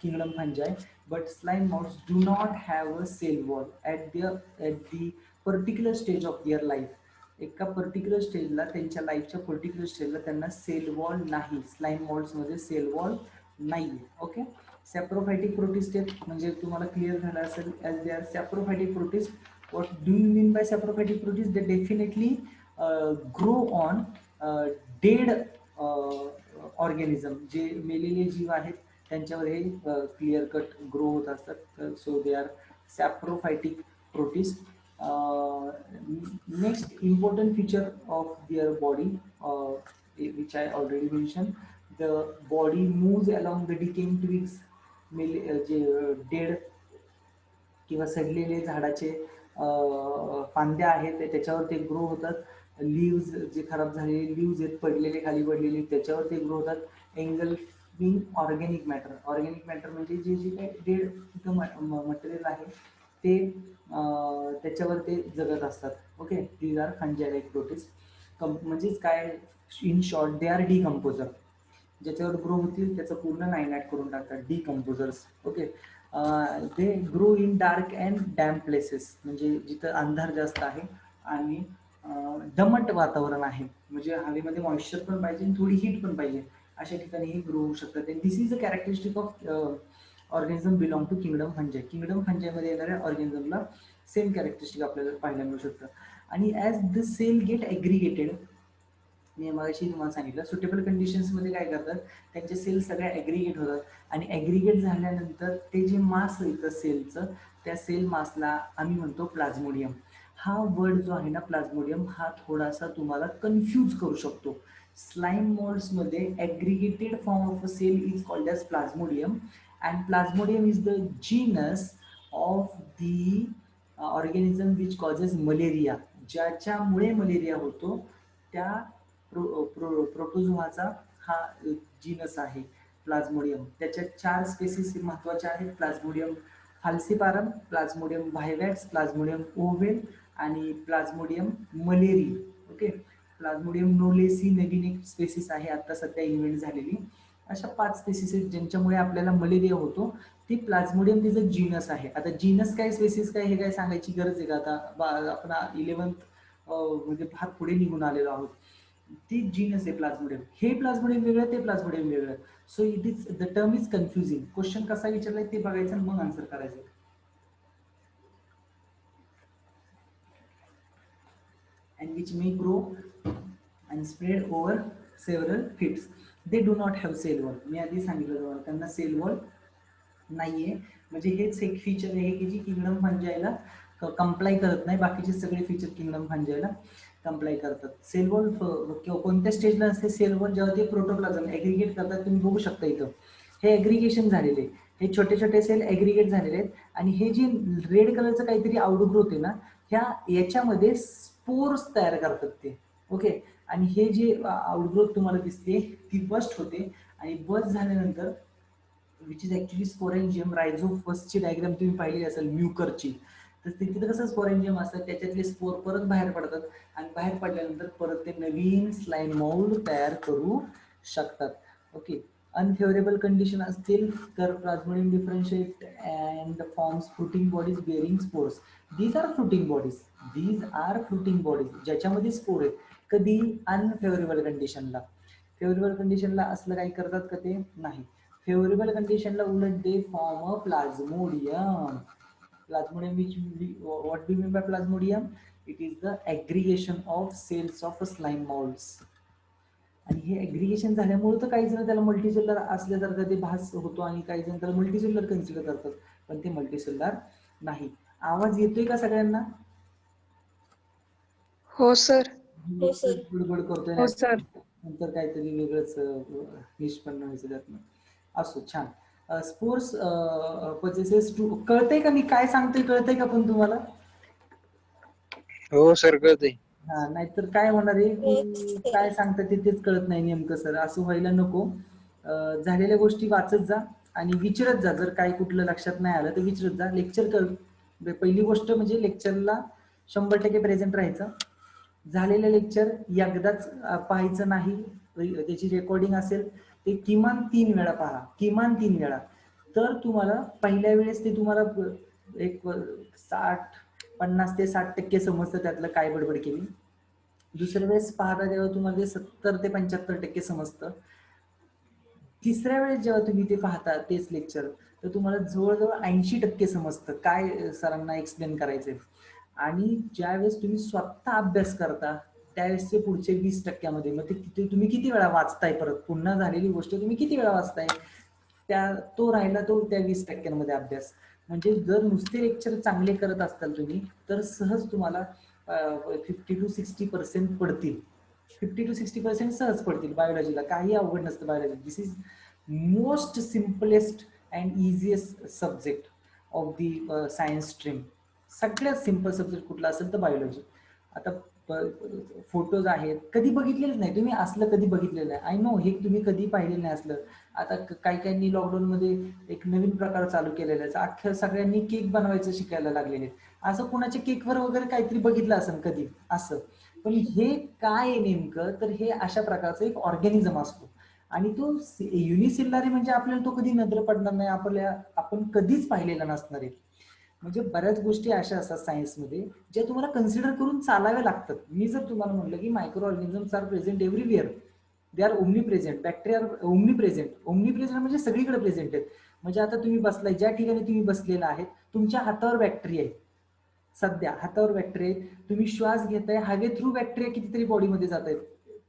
kingdom फंजाय, but slime moulds do not have a cell wall at the particular stage of their life. एका पर्टिक्युलर स्टेजला, त्यांच्या लाईफच्या particular स्टेजला त्यांना cell wall नाही. Slime moulds मध्ये सेल वॉल नाही. Okay, saprophytic protist म्हणजे तुम्हाला क्लिअर झालं असेल, as they are saprophytic protist. What do you mean by saprophytic protist? They definitely grow on dead organism. जे मेलेले जीव आहेत त्यांच्यावर हे क्लिअर कट ग्रो होत असतात. So they are saprophytic protist. Next important feature of their body which I already mention, the body moves along the decaying twigs. जे dead किंवा सडलेले झाडाचे फांद्या आहेत त्याच्यावर ते ग्रो होतात. लिव्ज, जे खराब झालेले लिव्ज आहेत, पडलेले खाली पडलेले, त्याच्यावर ते ग्रो होतात. एंगल्फिंग ऑर्गॅनिक मॅटर म्हणजे जे जे काही डेड तिथं मटेरियल आहे ते त्याच्यावर ते जगत असतात. Okay, these are fungi like protist. म्हणजेच काय, in short they are decomposer. ज्याच्यावर ग्रो होतील त्याचं पूर्ण नायनाट करून टाकतात, decomposers. Okay, they grow in dark and damp places, म्हणजे जिथं अंधार जास्त आहे आणि दमट वातावरण आहे, म्हणजे हवेमध्ये मॉइश्चर पण पाहिजे, थोडी हीट पण पाहिजे, अशा ठिकाणी हे ग्रो होऊ शकतात. This is a characteristic of organism belong to kingdom Fungi. Kingdom फंजायमध्ये येणाऱ्या ऑर्गॅनिझमला सेम कॅरेक्टरिस्टिक आपल्याला पाहायला मिळू शकतं. आणि as the cell get aggregated, मी मगाशी तुम्हाला सांगितलं, सुटेबल कंडिशन्समध्ये काय करतात, त्यांचे सेल सगळ्या ॲग्रिगेट होतात आणि ॲग्रिगेट झाल्यानंतर ते जे मास येतं सेलचं, त्या सेल मासला आम्ही म्हणतो प्लाझ्मोडियम. हा वर्ड जो आहे ना प्लाझ्मोडियम, हा थोडासा तुम्हाला कन्फ्यूज करू शकतो. स्लाइम मोल्ड्समध्ये aggregated form of a cell is called as plasmodium, and plasmodium is the genus of the organism which causes malaria. ज्याच्यामुळे मलेरिया होतो त्या प्रोटोझोआचा हा जीनस आहे प्लाझ्मोडियम. त्याच्या 4 स्पेसिस महत्वाच्या आहेत, प्लाझ्मोडियम फाल्सिपारम, प्लाझ्मोडियम व्हायवॅक्स, प्लाझ्मोडियम ओव्हेल आणि प्लाझ्मोडियम मलेरी. ओके, प्लाझ्मोडियम नोलेसी नवीन एक स्पेसिस आहे आता सध्या इन्व्हेंट झालेली. अशा 5 स्पेसिस आहेत ज्यांच्यामुळे आपल्याला मलेरिया होतो. ती प्लाझ्मोडियम तिचं जीनस आहे. आता जीनस काय स्पेसिस काय हे काय सांगायची गरज आहे का? आता आपण 11th म्हणजे फार पुढे निघून आलेलो आहोत. ती जीनस आहे प्लाझ्मोडियम. हे प्लाझ्मोडियम वेगळं, ते प्लाझ्मोडियम वेगळं. So it is the term is confusing. Question कसा विचारलाय ते बघायचं आणि मग आन्सर करायचं. and which may grow and spread over several feet. They do not have cell wall. मी आधी सांगितलं तुम्हाला त्यांना सेल वॉल नाहीये. म्हणजे हेच एक फीचर आहे की जी किंगडम फंजायला कंप्लाय करत नाही. बाकीचे सगळे फीचर किंगडम फंजायला कंप्लाय करतात. सेल वॉल कोणत्या स्टेजला असते सेल वॉल? जेव्हा ते प्रोटोप्लाझम ॲग्रिगेट करतात. तुम्ही बघू शकता इथं हे ॲग्रिगेशन झालेले, हे छोटे छोटे सेल ॲग्रिगेट झालेले आहेत आणि हे जे रेड कलरचं काहीतरी आउटग्रोथ आहे ना, याच्यामध्ये स्पोर्स तयार करतात ते. ओके, आणि हे जे आउटग्रोथ तुम्हाला दिसते ती बस्ट होते आणि बस्ट झाल्यानंतर विच इज ॲक्च्युली स्पोरेंजियम. रायझोफसची डायग्राम तुम्ही पाहिली असेल म्युकरची, तर तिथे कसं स्पोरेंजियम असतात, त्याच्यातले स्पोर परत बाहेर पडतात आणि बाहेर पडल्यानंतर परत ते नवीन स्लाइम मोल्ड तयार करू शकतात. ओके, अनफेवरेबल कंडिशन असतील तर plasmodium differentiate and forms fruiting bodies bearing spores. These are fruiting bodies ज्याच्यामध्ये स्पोर आहेत. कधी? अनफेवरेबल कंडिशनला. फेवरेबल कंडिशनला असलं काही करतात का ते? नाही. फेवरेबल कंडिशनला उलट they form a plasmodium. Plasmodium, which what do you mean by plasmodium? It is the aggregation of cells of slime molds. आणि हे ऍग्रिगेशन झाल्यामुळे तर काही जण त्याला मल्टीसेल्युलर असल्यासारखं ते भास होतो आणि काही जण त्याला मल्टीसेल्युलर कन्सिडर करतात, पण ते मल्टीसेल्युलर नाही. आवाज येतोय का सगळ्यांना? हो सर. हो सर. बडबड करतोय हो सर. नंतर काहीतरी वेगळंच निष्पन्न व्हायचं त्यातनं. असो, छान. Spores possesses two. कळतंय का मी काय सांगतोय? कळतंय का पण तुम्हाला? हो सर कळतंय. हा, नाहीतर काय होणार आहे की काय सांगतात तेच कळत नाही नेमकं सर, असं व्हायला नको. झालेल्या गोष्टी वाचत जा आणि विचारत जा. जर काय कुठलं लक्षात नाही आलं तर विचारत जा. लेक्चर कर. पहिली गोष्ट म्हणजे लेक्चरला 100% प्रेझेंट राहायचं. झालेलं लेक्चर एकदाच पाहायचं नाही, त्याची रेकॉर्डिंग असेल ते किमान 3 वेळा पहा, किमान 3 वेळा. तर तुम्हाला पहिल्या वेळेस ते तुम्हाला एक 50 ते 60% समजतं त्यातलं काय बडबड केली. दुसऱ्या वेळेस पाहता तेव्हा तुम्हाला ते 70 ते 75% समजतं. तिसऱ्या वेळेस जेव्हा तुम्ही ते पाहता तेच लेक्चर, तर तुम्हाला जवळजवळ 80% समजतं काय सरांना एक्सप्लेन करायचंय. आणि ज्यावेळेस तुम्ही स्वतः अभ्यास करता त्यावेळेसचे पुढचे 20%मध्ये मग ते तुम्ही किती वेळा वाचताय, परत पुन्हा झालेली गोष्ट तुम्ही किती वेळा वाचताय, तो राहिला तो त्या 20%मध्ये अभ्यास. म्हणजे जर नुसते लेक्चर चांगले करत असताल तुम्ही तर सहज तुम्हाला 50 to 60% पडतील. 50 to 60% सहज पडतील बायोलॉजीला. काही अवघड नसतं biology. This is most simplest and easiest subject of the science stream. सगळ्यात सिम्पल सब्जेक्ट कुठला असेल तर बायोलॉजी. आता फोटोज आहेत, कधी बघितलेच नाही तुम्ही असलं, कधी बघितलेलं नाही. आय नो हे तुम्ही कधी पाहिलेलं नाही असलं. आता काही लॉकडाऊन मध्ये एक नवीन प्रकार चालू केलेला आहे. अख्ख्या सगळ्यांनी केक बनवायचं शिकायला लागलेले. असं कुणाच्या केकवर वगैरे काहीतरी बघितलं असेल कधी असं. पण हे काय आहे नेमकं, तर हे अशा प्रकारचं एक ऑर्गॅनिझम असतो आणि तो युनिसेल्युलर म्हणजे आपल्याला तो कधी नजर पडणार नाही, आपण कधीच पाहिलेला नसणार आहे. म्हणजे बऱ्याच गोष्टी अशा असतात सायन्समध्ये ज्या तुम्हाला कन्सिडर करून चालाव्या लागतात. मी जर तुम्हाला म्हटलं की microorganisms are present everywhere, they are omnipresent. Bacteria are omnipresent. Omnipresent म्हणजे सगळीकडे प्रेझेंट आहेत. म्हणजे आता तुम्ही बसलाय, ज्या ठिकाणी तुम्ही बसलेला आहेत तुमच्या हातावर बॅक्टेरिया आहे. सध्या हातावर बॅक्टेरिया आहेत. तुम्ही श्वास घेताय, हवे थ्रू बॅक्टेरिया कितीतरी बॉडीमध्ये जात आहेत.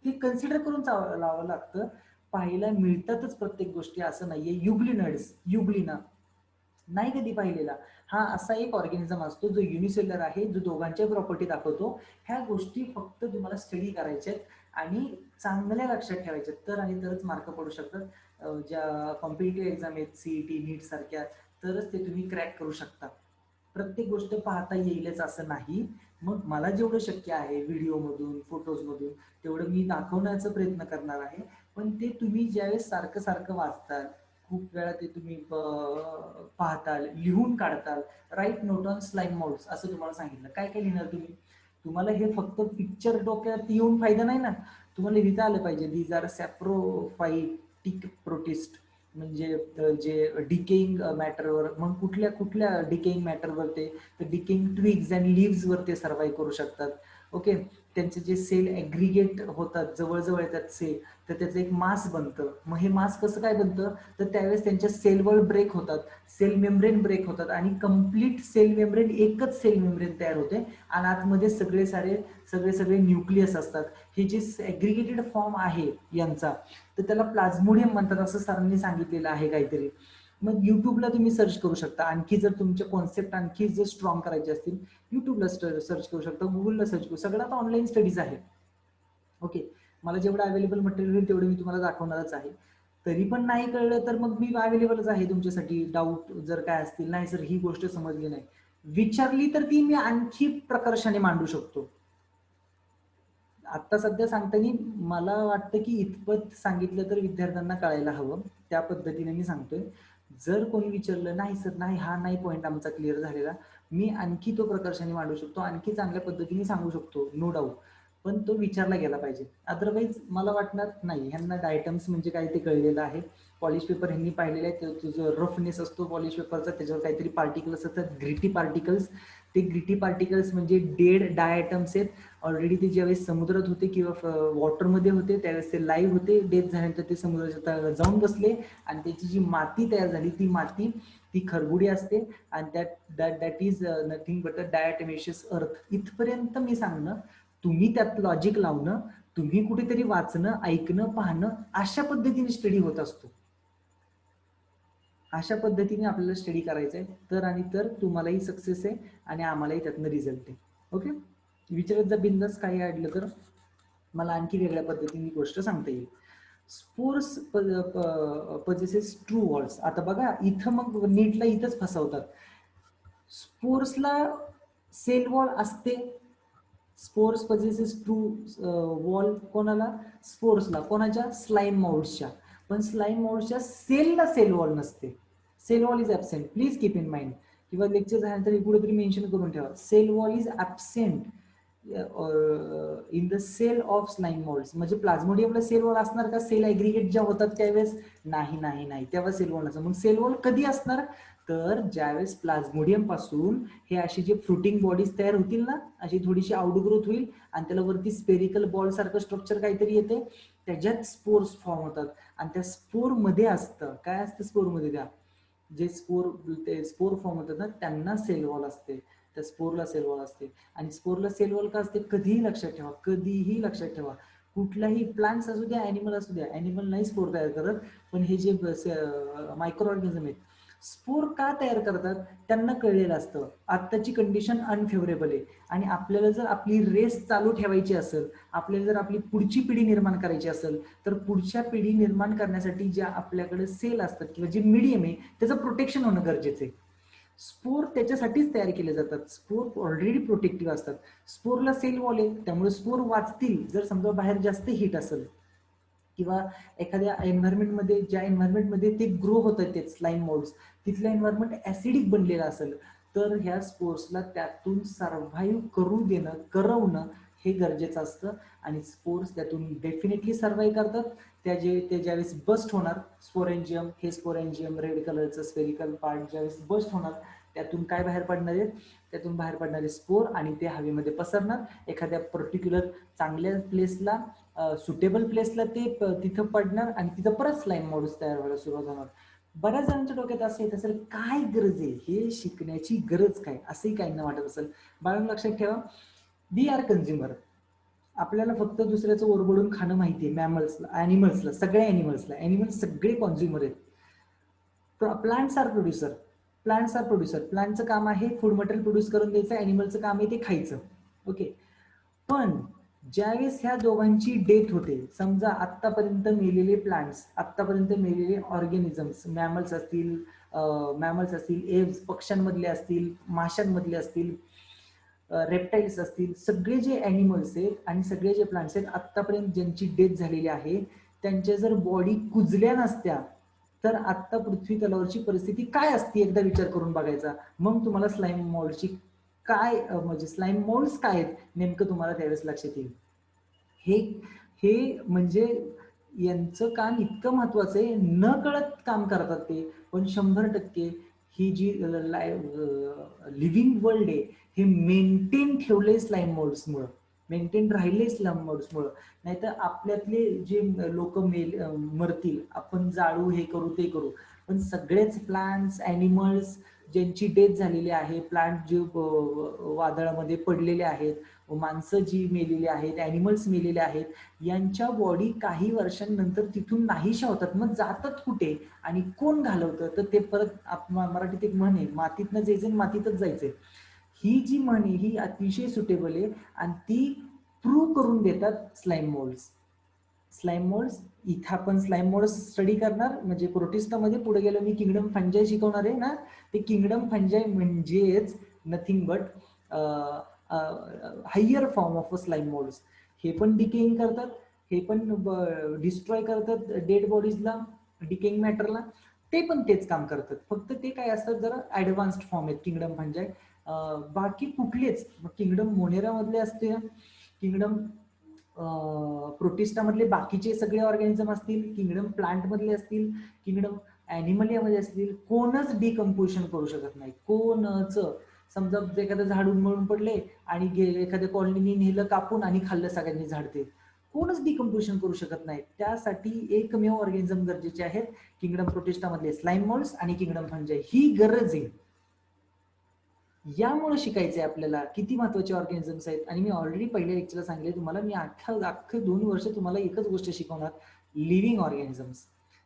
ते कन्सिडर करून लावावं लागतं. पाहायला मिळतातच प्रत्येक गोष्टी, असं नाहीये. युग्लिनड्स, युग्लिना नाही कधी पाहिलेला. हा असा एक ऑर्गॅनिझम असतो जो युनिसेल्युलर आहे, जो दोघांच्या प्रॉपर्टी दाखवतो. ह्या गोष्टी फक्त तुम्हाला स्टडी करायच्या आहेत आणि चांगल्या लक्षात ठेवायच्या, तर आणि तरच मार्क पडू शकतात. ज्या कॉम्पिटिटिव्ह एक्झाम आहेत, सीईटी, नीट सारख्या, तरच ते तुम्ही क्रॅक करू शकता. प्रत्येक गोष्ट पाहता येईलच असं नाही. मग मला जेवढं शक्य आहे व्हिडिओमधून, फोटोजमधून तेवढं मी दाखवण्याचा प्रयत्न करणार आहे. पण ते तुम्ही ज्यावेळेस सारखं सारखं वाचताल, खूप वेळा ते तुम्ही पाहताल, लिहून काढताल. Write note on slime moulds असं तुम्हाला सांगितलं. काय काय लिहिणार तुम्ही? तुम्हाला हे फक्त पिक्चर डोक्यात येऊन फायदा नाही ना, तुम्हाला लिहिता आलं पाहिजे. दीज आर सॅप्रोफायटिक प्रोटिस्ट, म्हणजे जे डिकेइंग मॅटरवर. मग कुठल्या कुठल्या डिकेइंग मॅटरवर ते डिकेइंग ट्विग्स अँड लिव्हज वर ते सर्वाइव्ह करू शकतात. ओके, त्यांचे जे सेल ऍग्रिगेट होतात, जवळजवळ येतात सेल, तर त्याचं एक मास बनतं. मग हे मास कसं काय बनतं, तर त्यावेळेस त्यांच्या सेलवर ब्रेक होतात, सेल मेम्ब्रेन ब्रेक होतात आणि कम्प्लीट सेल मेम्ब्रेन, एकच सेल मेम्ब्रेन तयार होते आणि आतमध्ये सगळे न्यूक्लियस असतात. हे जे ऍग्रिगेटेड फॉर्म आहे यांचा, तर त्याला प्लाझ्मोडियम म्हणतात असं सरांनी सांगितलेलं आहे काहीतरी. मग युट्यूबला तुम्ही सर्च करू शकता. आणखी जर तुमचे कॉन्सेप्ट आणखी जर स्ट्रॉंग करायचे असतील, युट्यूबला सर्च करू शकता, गुगलला सर्च करू. सगळं आता ऑनलाईन स्टडीज आहे. ओके, मला जेवढं अवेलेबल मटेरियल होईल तेवढं मी तुम्हाला दाखवणारच आहे. तरी पण नाही कळलं तर मग मी अवेलेबलच आहे तुमच्यासाठी. डाऊट जर काय असतील, नाही सर ही गोष्ट समजली नाही, विचारली तर ती मी आणखी प्रकर्षाने मांडू शकतो. आता सध्या सांगताना मला वाटतं की इतपत सांगितलं तर विद्यार्थ्यांना कळायला हवं, त्या पद्धतीने मी सांगतोय. जर कोणी विचारलं नाही सर नाही, हा नाही पॉईंट आमचा क्लिअर झालेला, मी आणखी तो प्रकर्षाने मांडू शकतो, आणखी चांगल्या पद्धतीने सांगू शकतो, नो डाऊट. पण तो विचारला गेला पाहिजे. अदरवाईज मला वाटणार नाही ह्यांना डायटम्स म्हणजे काय ते कळलेलं आहे. पॉलिश पेपर ह्यांनी पाहिलेले आहे, जो रफनेस असतो पॉलिश पेपरचा, त्याच्यावर काहीतरी पार्टिकल्स असतात, ग्रिटी पार्टिकल्स, ते ग्रिटी पार्टिकल्स म्हणजे डेड डायटम्स आहेत. ऑलरेडी ते ज्यावेळेस समुद्रात होते किंवा वॉटरमध्ये होते त्यावेळेस ते लाईव्ह होते. डेथ झाल्यानंतर ते समुद्राच्या तळाला जाऊन बसले आणि त्याची जी माती तयार झाली ती माती ती खरबुडी असते आणि दॅट इज नथिंग बट अ डायटमेशियस अर्थ. इथपर्यंत मी सांगणं, तुम्ही त्यात लॉजिक लावणं, तुम्ही कुठेतरी वाचणं, ऐकणं, पाहणं, अशा पद्धतीने स्टडी होत असतो. अशा पद्धतीने आपल्याला स्टडी करायचं आहे. तर आणि तर तुम्हालाही सक्सेस आहे आणि आम्हालाही त्यातनं रिझल्ट आहे. ओके, विचारत जा बिंदास, काही अडलं तर मला आणखी वेगळ्या पद्धतीने गोष्ट सांगता येईल. Spores possesses true walls. आता बघा इथं मग नीटला इथंच फसवतात. स्पोर्सला सेल वॉल असते. स्पोर्स पजेसेस ट्रू वॉल कोणाला? स्पोर्सला. कोणाच्या? स्लाइम माउड्सच्या. पण स्लाइम माउड्सच्या सेलला सेल वॉल नसते. Cell wall is absent. Please keep in mind. किंवा लेक्चर झाल्यानंतर कुठेतरी मेन्शन करून ठेवा, cell wall is absent in the cell of slime molds. म्हणजे प्लाझ्मोडियमला सेल वॉल असणार का? सेल ऍग्रीगेट ज्या होतात त्यावेळेस? नाही नाही नाही, तेव्हा सेल वॉल नसतं. मग सेल वॉल कधी असणार? तर ज्यावेळेस प्लाझ्मोडियम पासून हे अशी जे फ्रुटिंग बॉडीज तयार होतील ना, अशी थोडीशी आउटग्रोथ होईल आणि त्याला वरती स्पेरिकल बॉल सारखं स्ट्रक्चर काहीतरी येते, त्याच्यात स्पोर्स फॉर्म होतात. आणि त्या स्पोर मध्ये असतं काय? असतं स्पोर मध्ये? त्या जे स्पोर फॉर्म होतात ना त्यांना सेल वॉल असते. त्या स्पोरला सेल वॉल असते. आणि स्पोरला सेल वॉल का असते? कधीही लक्षात ठेवा, कधीही लक्षात ठेवा, कुठलाही प्लांट्स असू द्या, ॲनिमल असू द्या, ॲनिमल नाही स्पोर तयार करत, पण हे जे मायक्रो ऑर्गॅनिझम आहेत स्पोर का तयार करतात त्यांना कळलेलं असतं. आत्ताची कंडिशन अनफेवरेबल आहे आणि आपल्याला जर आपली रेस चालू ठेवायची असेल, आपल्याला जर आपली पुढची पिढी निर्माण करायची असेल, तर पुढच्या पिढी निर्माण करण्यासाठी ज्या आपल्याकडे सेल असतात किंवा जे मीडियम आहे त्याचं प्रोटेक्शन होणं गरजेचं आहे. स्पोर त्याच्यासाठीच तयार केले जातात. स्पोर ऑलरेडी प्रोटेक्टिव्ह असतात. स्पोरला सेल वॉल आहे त्यामुळे स्पोर वाचतील. जर समजा बाहेर जास्त हीट असेल किंवा एखाद्या एन्व्हायरमेंटमध्ये, ज्या एन्व्हायरमेंटमध्ये ते ग्रो होत आहेत ते स्लाइम मोल्ड्स, तिथलं एन्व्हायरमेंट ऍसिडिक बनलेलं असेल, तर ह्या स्पोर्सला त्यातून सर्व्हाइव्ह करू देणं, करवणं हे गरजेचं असतं. आणि स्पोर्स त्यातून डेफिनेटली सर्व्हाइव्ह करतात. ते ज्यावेळेस बस्ट होणार, स्पोरेंजियम, हे स्पोरेंजियम रेड कलरचं स्पेरिकल पार्ट ज्यावेळेस बस्ट होणार, त्यातून काय बाहेर पडणार आहे? त्यातून बाहेर पडणारे स्पोर आणि ते हवेमध्ये पसरणार. एखाद्या पर्टिक्युलर चांगल्या प्लेसला, सुटेबल प्लेसला ते तिथं पडणार आणि तिथं परत स्लाइम मोल्ड्स तयार व्हायला सुरुवात होणार. बऱ्याच जणांच्या डोक्यात असं येत असेल, काय गरज आहे हे शिकण्याची? गरज काय? असंही काहींना वाटत असेल. बाळांनो लक्षात ठेवा, वी आर कन्झ्युमर. आपल्याला फक्त दुसऱ्याचं ओरबडून खाणं माहिती आहे. मॅमल्सला, ॲनिमल्सला, सगळ्या ॲनिमल्सला, ॲनिमल्स सगळे कॉन्झ्युमर आहेत. Plants are producer. Plants are producer. प्लांटचं काम आहे फूड मटेरियल प्रोड्यूस करून द्यायचं, ॲनिमलचं काम आहे ते खायचं. ओके, पण ज्यावेळेस ह्या दोघांची डेथ होते, समजा आत्तापर्यंत मेलेले प्लांट्स, आत्तापर्यंत मेलेले ऑर्गॅनिझम्स, मॅमल्स असतील, एव्स पक्ष्यांमधले असतील, माशांमधले असतील, रेप्टाईल्स असतील, सगळे जे ॲनिमल्स आहेत आणि सगळे जे प्लांट्स आहेत आत्तापर्यंत ज्यांची डेथ झालेली आहे, त्यांच्या जर बॉडी कुजल्या नसत्या तर आत्ता पृथ्वी तलावरची परिस्थिती काय असती? एकदा विचार करून बघायचा. मग तुम्हाला स्लाइम मोल्डची काय, म्हणजे स्लाइम मोल्ड्स काय आहेत नेमकं तुम्हाला त्यावेळेस लक्षात येईल. हे म्हणजे यांचं काम इतकं महत्वाचं आहे, न कळत काम करतात ते, पण 100% ही जी लिव्हिंग वर्ल्ड आहे हे मेंटेन ठेवलंय स्लाइम मोल्ड्समुळं, मेंटेन राहिले स्लाइम मोल्ड्समुळं. नाहीतर आपल्यातले जे लोक मरतील, आपण जाळू, हे करू ते करू, पण सगळेच प्लांट्स, ॲनिमल्स ज्यांची डेथ झालेली आहे, प्लांट जे वादळामध्ये पडलेले आहेत, माणसं जी मेलेली आहेत, ॲनिमल्स मेलेले आहेत, यांच्या बॉडी काही वर्षांनंतर तिथून नाहीशा होतात. मग जातात कुठे आणि कोण घालवतं? तर ते परत मराठीत एक म्हण आहे, मातीतनं जायचं मातीतच जायचंय. ही जी म्हण आहे ही अतिशय सुटेबल आहे आणि ती प्रूव्ह करून देतात स्लाइम मोल्ड्स. स्लाइम मोल्ड्स इथं आपण स्लाइम मोल्ड्स स्टडी करणार, म्हणजे प्रोटिस्टामध्ये पुढे गेलो मी किंगडम फंजाई शिकवणार आहे ना, ते किंगडम फंजाई म्हणजेच nothing but higher form of slime molds. हे पण डिकेइंग करतात, हे पण डिस्ट्रॉय करतात डेड बॉडीजला, डिकेइंग मॅटरला, ते पण तेच काम करतात. फक्त ते काय असतात, जरा ऍडव्हान्स्ड फॉर्म आहेत किंगडम फंजाई. बाकी कुठलेच किंगडम मोनेरा मधले असते, किंगडम प्रोटिस्टा मधले बाकीचे सगळे ऑर्गॅनिझम असतील, किंगडम प्लांट मधले असतील, किंगडम ॲनिमलियामध्ये असतील, कोणच डिकम्पोजिशन करू शकत नाही, कोणच. समजा एखादं झाड उन्मळून पडले आणि एखाद्या कॉलनीने नेलं कापून आणि खाल्लं सगळ्यांनी झाड, ते कोणच डिकम्पोजिशन करू शकत नाही. त्यासाठी एकमेव ऑर्गॅनिझम गरजेचे आहेत, किंगडम प्रोटिस्टा मधले स्लाइम मोल्ड्स आणि किंगडम फंजाई. ही गरज आहे. यामुळे शिकायचंय आपल्याला किती महत्वाचे ऑर्गॅनिझम्स आहेत. आणि मी ऑलरेडी पहिल्या लेक्चरला सांगितले तुम्हाला, मी अख्खे 2 वर्ष तुम्हाला एकच गोष्ट शिकवणार, living organisms.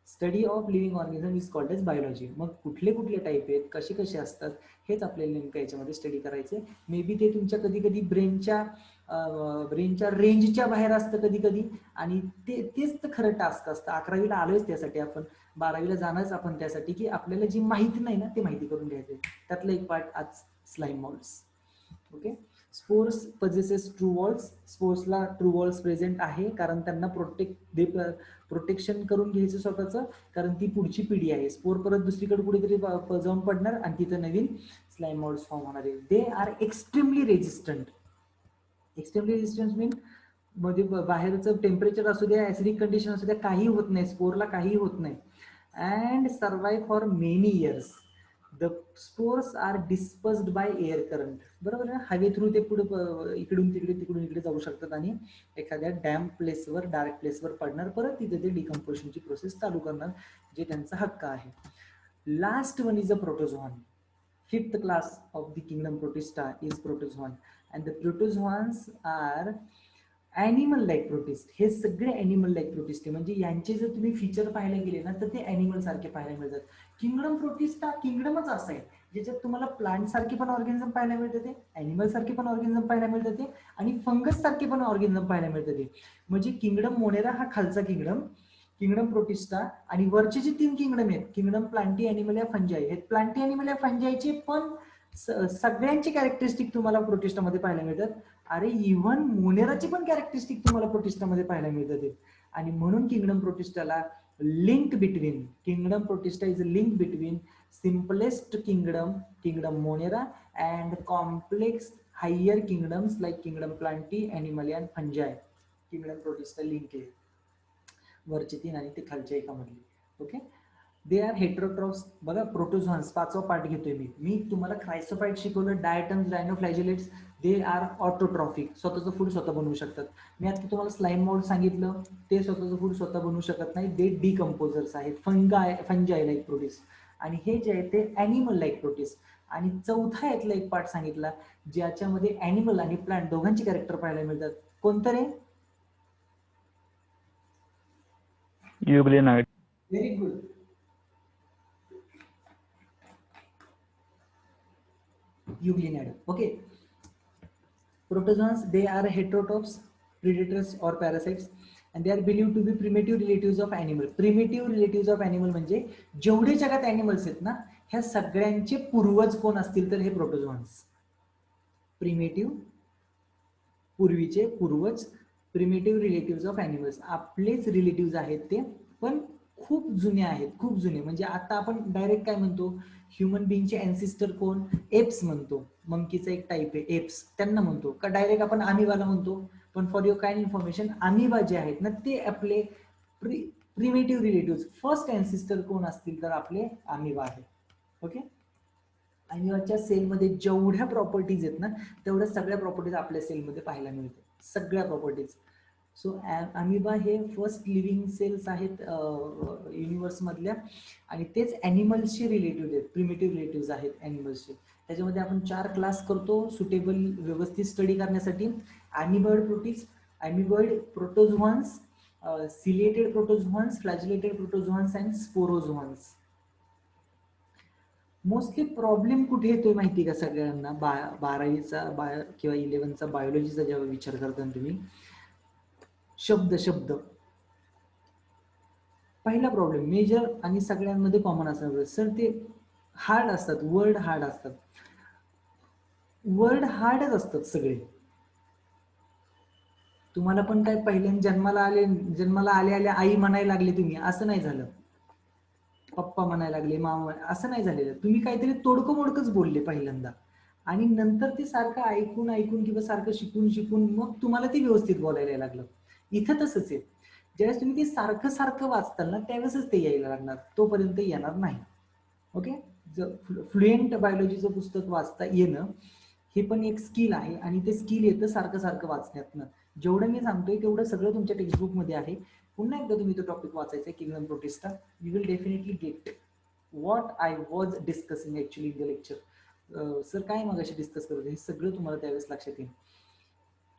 Study of living organism is called as biology. मग कुठले कुठले टाईप आहेत, कसे कसे असतात, हेच आपल्याला नेमकं याच्यामध्ये स्टडी करायचे. मे बी ते तुमच्या कधी कधी ब्रेनच्या रेंजच्या बाहेर असतं कधी कधी, आणि तेच तर खरं टास्क असतं. 11वीला आलोयच त्यासाठी आपण, 12वीला जाणारच आपण त्यासाठी, की आपल्याला जी माहिती नाही ना ते माहिती करून घ्यायचे. त्यातलं एक पार्ट आज slime moulds. Okay. Spores possesses true walls. स्पोर्सला ट्रू वॉल्स प्रेझेंट आहे, कारण त्यांना प्रोटेक्शन करून घ्यायचं स्वतःचं, कारण ती पुढची पिढी आहे. स्पोर परत दुसरीकडे कुठेतरी जाऊन पडणार आणि तिथं नवीन स्लाइम मोल्ड्स फॉर्म होणार आहे. They are extremely resistant. Extremely resistant mean मध्ये बाहेरचं टेम्परेचर असू द्या, ऍसिडिक कंडिशन असू द्या, काही होत नाही, स्पोरला काही होत नाही. And survive for many years. The spores are dispersed by air current. बरोबर आहे, हवे थ्रू ते पुढे इकडून तिकडे जाऊ शकतात आणि एखाद्या डॅम्प प्लेसवर, डार्क प्लेसवर पडणार, परत तिथे ते डिकम्पोजिशनची प्रोसेस चालू करणार, जे त्यांचा हक्क आहे. Last one is a protozoan. 5th class of the kingdom Protista is protozoan, and the protozoans are animal like protist. हे सगळे animal like protist आहे. म्हणजे यांचे जर तुम्ही फीचर पाहायला गेले ना तर ते animal सारखे पाहायला मिळतात. किंगडम प्रोटिस्टा किंगडमच असं आहे ज्याच्यात तुम्हाला प्लांट सारखे पण ऑर्गॅनिझम पाहायला मिळतात, ॲनिमल सारखे पण ऑर्गॅनिझम पाहायला मिळतात आणि फंगस सारखे पण ऑर्गॅनिझम पाहायला मिळतात. म्हणजे किंगडम मोनेरा हा खालचा किंगडम, किंगडम प्रोटिस्टा, आणि वरचे जे 3 किंगडम आहेत, किंगडम प्लांटी ॲनिमलिया फंजाई, हे प्लांटी ॲनिमलिया फंजाईचे पण सगळ्यांचे कॅरेक्टरिस्टिक तुम्हाला प्रोटिस्टामध्ये पाहायला मिळतात. अरे इव्हन मोनेराची पण कॅरेक्टरिस्टिक तुम्हाला प्रोटिस्टामध्ये पाहायला मिळतात. आणि म्हणून किंगडम प्रोटिस्टाला link between, kingdom Protista is a link between simplest kingdom, kingdom Monera, and complex higher kingdoms like kingdom Plantae Animalia and Fungi. Kingdom Protista link आहे वरचे 3 आणि ते खालच्या एकामधले. ओके. They are heterotrophs. बघा प्रोटोझोआन्स 5वा part घेतोय मी तुम्हाला क्रायसोफाइट शिकवलं, diatoms, dinoflagellates. They are autotrophic, स्वतःचं फूड स्वतः बनवू शकतात. मी आता तुम्हाला स्लाइम मोल्ड सांगितलं, ते स्वतःचं फूड स्वतः बनवू शकत नाही, दे डिकम्पोजर्स आहेत, फंजाई लाईक प्रोटिस्ट. आणि हे जे आहे ते ॲनिमल लाईक प्रोटिस्ट. आणि चौथा यातला एक पार्ट सांगितला ज्याच्यामध्ये ॲनिमल आणि प्लांट दोघांची कॅरेक्टर पाहायला मिळतात. कोणतं रे? Euglenid. Very good. Euglenidae. Okay. Protozoans, they are heterotrophs, predators or parasites, and they are believed to be primitive relatives of animal. Primitive relatives of animal म्हणजे जेवढे जगात ॲनिमल्स आहेत ना, ह्या सगळ्यांचे पूर्वज कोण असतील तर हे प्रोटोझोआन्स. प्रिमेटिव्ह, पूर्वीचे पूर्वज, प्रिमेटिव्ह रिलेटिव्ह ऑफ ॲनिमल्स. आपलेच रिलेटिव्ह आहेत ते, पण खूप जुने आहेत, खूप जुने. म्हणजे आता आपण डायरेक्ट काय म्हणतो, ह्युमन बिंगचे अँसिस्टर कोण? एप्स म्हणतो. मंकीचा एक टाईप आहे एप्स, त्यांना म्हणतो का डायरेक्ट आपण अमिबाला म्हणतो. पण for your kind information, amoeba जे आहेत ना ते आपले प्रिमेटिव्ह रिलेटिव्ह, फर्स्ट अँसिस्टर कोण असतील तर आपले अमिबा आहे. ओके. अमिबाच्या सेलमध्ये जेवढ्या प्रॉपर्टीज आहेत ना तेवढ्या सगळ्या प्रॉपर्टीज आपल्या सेलमध्ये पाहायला मिळतात, सगळ्या प्रॉपर्टीज. सो अमिबा हे फर्स्ट लिव्हिंग सेल्स आहेत युनिव्हर्स मधल्या, आणि तेच ॲनिमल्सचे रिलेटिव्ह आहेत, प्रिमेटिव्ह रिलेटिव्ह आहेत ॲनिमल्सचे. त्याच्यामध्ये आपण 4 क्लास करतो सुटेबल व्यवस्थित स्टडी करण्यासाठी. Amoeboid protist, amoeboid protozoans, ciliated protozoans, flagellated protozoans and sporozoans. Mostly problem कुठे येतोय माहिती का सगळ्यांना? 12वीचा किंवा 11चा बायोलॉजीचा जेव्हा विचार करता तुम्ही, शब्द पहिला प्रॉब्लेम मेजर आणि सगळ्यांमध्ये कॉमन असणार सर, ते हार्ड असतात, वर्ड हार्ड असतात. वर्ड हार्डच असतात सगळे. तुम्हाला पण काय पहिल्यांदा जन्माला आले आई म्हणायला लागले तुम्ही, असं नाही झालं. पप्पा म्हणायला लागले, मामा, असं नाही झालेलं. तुम्ही काहीतरी तोडकं मोडकंच बोलले पहिल्यांदा, आणि नंतर ते सारखं ऐकून किंवा सारखं शिकून मग तुम्हाला ते व्यवस्थित बोलायला लागलं. इथं तसंच आहे, ज्यावेळेस तुम्ही ते सारखं वाचताल ना त्यावेळेसच ते यायला लागणार, तोपर्यंत येणार नाही. ओके. फ्लुएंट बायोलॉजीचं पुस्तक वाचता येणं हे पण एक स्किल आहे आणि ते स्किल येतं सारखं सारखं वाचण्यातनं. जेवढं मी सांगतोय तेवढं सगळं तुमच्या टेक्स्टबुक मध्ये आहे. पुन्हा एकदा तुम्ही तो टॉपिक वाचायचा kingdom protista, you will definitely get what I was discussing actually in the lecture. Sir काय मगाशी डिस्कस करत हे सगळं तुम्हाला त्यावेळेस लक्षात येईल.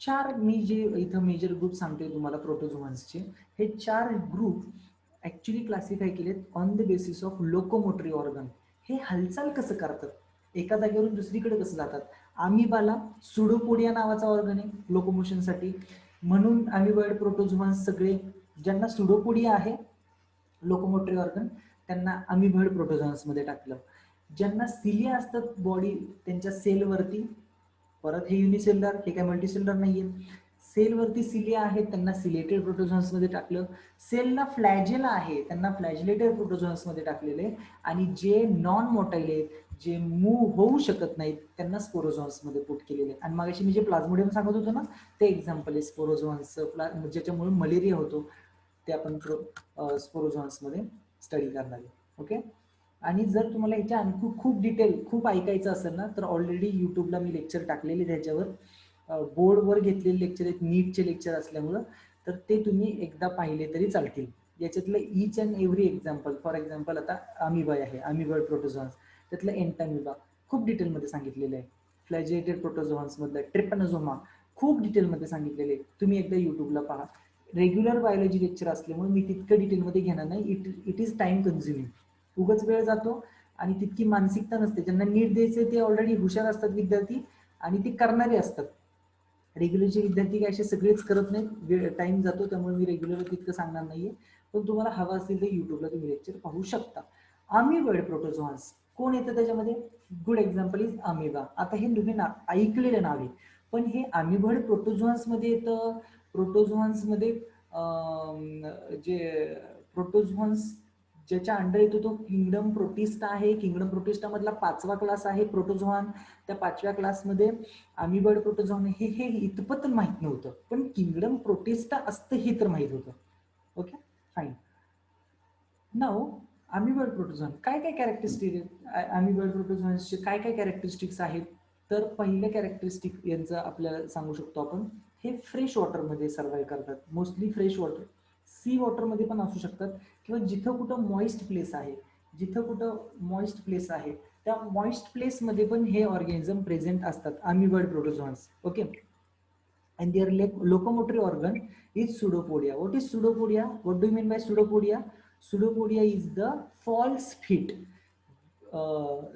4 मी जे इथं मेजर ग्रुप सांगतोय तुम्हाला प्रोटोझोआन्सचे, हे 4 ग्रुप ऍक्च्युली क्लासिफाय केलेत on the basis of locomotory organ. हे हालचाल कसं करतात, एका जागेवरून दुसरीकडे कसं जातात. अमिबाला सुडोपोडिया नावाचा ऑर्गन आहे लोकोमोशनसाठी, म्हणून अमिबॉइड प्रोटोझोआन्स सगळे ज्यांना सुडोपोडिया आहे लोकोमोटरी ऑर्गन त्यांना अमिबॉइड प्रोटोझोआन्स मध्ये टाकलं. ज्यांना सिलिया असतात बॉडी त्यांच्या सेलवरती, परत हे युनिसेल्युलर, हे काय मल्टीसेल्युलर नाहीये, सेलवरती सिलिया आहेत त्यांना सिलेटेड प्रोटोझोआन्स मध्ये टाकलं. सेलला फ्लॅजेला आहे त्यांना फ्लॅजिलेटेड प्रोटोझोआन्स मध्ये टाकलेले. आणि जे नॉन मोटाईल आहेत, जे मूव्ह होऊ शकत नाहीत, त्यांना स्पोरोझोआन्स मध्ये पुट केलेले. आणि मागाशी मी जे प्लाझ्मोडियम सांगत होतो ना, ते एक्झाम्पल आहे स्पोरोझोआन्स, ज्याच्यामुळे मलेरिया होतो, ते आपण स्पोरोझोआन्स मध्ये स्टडी करणार आहे. ओके. आणि जर तुम्हाला याच्या आणखी खूप डिटेल खूप ऐकायचं असेल ना, तर ऑलरेडी युट्यूबला मी लेक्चर टाकलेले त्याच्यावर, बोर्डवर घेतलेले लेक्चर आहेत, नीटचे लेक्चर असल्यामुळं, तर ते तुम्ही एकदा पाहिले तरी चालतील. याच्यातलं each and every example, for example आता अमिबा आहे, अमिबॉइड प्रोटोझोआन्स, त्यातलं एंटामिबा खूप डिटेलमध्ये सांगितलेलं आहे. फ्लॅजिलेटेड प्रोटोझोआन्स मधलं ट्रिपॅनोझोमा खूप डिटेलमध्ये सांगितलेले आहे, तुम्ही एकदा युट्यूबला पहा. रेग्युलर बायोलॉजी लेक्चर असल्यामुळे मी तितकं डिटेलमध्ये घेणार नाही, इट इज टाइम कन्झ्युमिंग, उगाच वेळ जातो आणि तितकी मानसिकता नसते. ज्यांना नीट द्यायचे ते ऑलरेडी हुशार असतात विद्यार्थी आणि ते करणारे असतात. रेग्युलरचे विद्यार्थी काय असे सगळेच करत नाहीत, वेळ टाइम जातो, त्यामुळे मी रेग्युलर तितकं सांगणार नाहीये. पण तुम्हाला हवा असेल तर युट्यूबला तुम्ही लेक्चर पाहू शकता. अमिबॉइड प्रोटोझोआन्स कोण येतं त्याच्यामध्ये, गुड एक्झाम्पल इज अमिबा. आता हे तुम्ही ऐकलेलं नाव आहे, पण हे अमिबॉइड प्रोटोझोआन्स मध्ये येतं. प्रोटोझोआन्स मध्ये जे प्रोटोझोआन्स ज्याच्या अंडर येतो तो किंगडम प्रोटिस्टा आहे. किंगडम प्रोटिस्टा मधला 5वा क्लास आहे प्रोटोझोआन. त्या 5व्या क्लासमध्ये अमिबॉइड प्रोटोझोआन हे इतपत माहित नव्हतं, पण किंगडम प्रोटिस्टा असतं हे तर माहित होतं. Okay fine. नाव अमिबॉइड प्रोटोझोआन काय काय कॅरेक्टरिस्टिक, अमिबॉइड प्रोटोझोआन्सचे काय काय कॅरेक्टरिस्टिक्स आहेत. तर पहिलं कॅरेक्टरिस्टिक यांचं आपल्याला सांगू शकतो आपण, हे फ्रेश वॉटरमध्ये सर्व्हाइव्ह करतात, मोस्टली फ्रेश वॉटर. सी वॉटरमध्ये पण असू शकतात, किंवा जिथं कुठं मॉइस्ट प्लेस आहे, जिथं कुठं मॉइस्ट प्लेस आहे त्या मॉइस्ट प्लेसमध्ये पण हे ऑर्गॅनिझम प्रेझेंट असतात, अमिबॉइड प्रोटोझोआन्स. Okay. and their locomotory organ is pseudopodia. What is pseudopodia? What do you mean by pseudopodia? Pseudopodia is the false feet.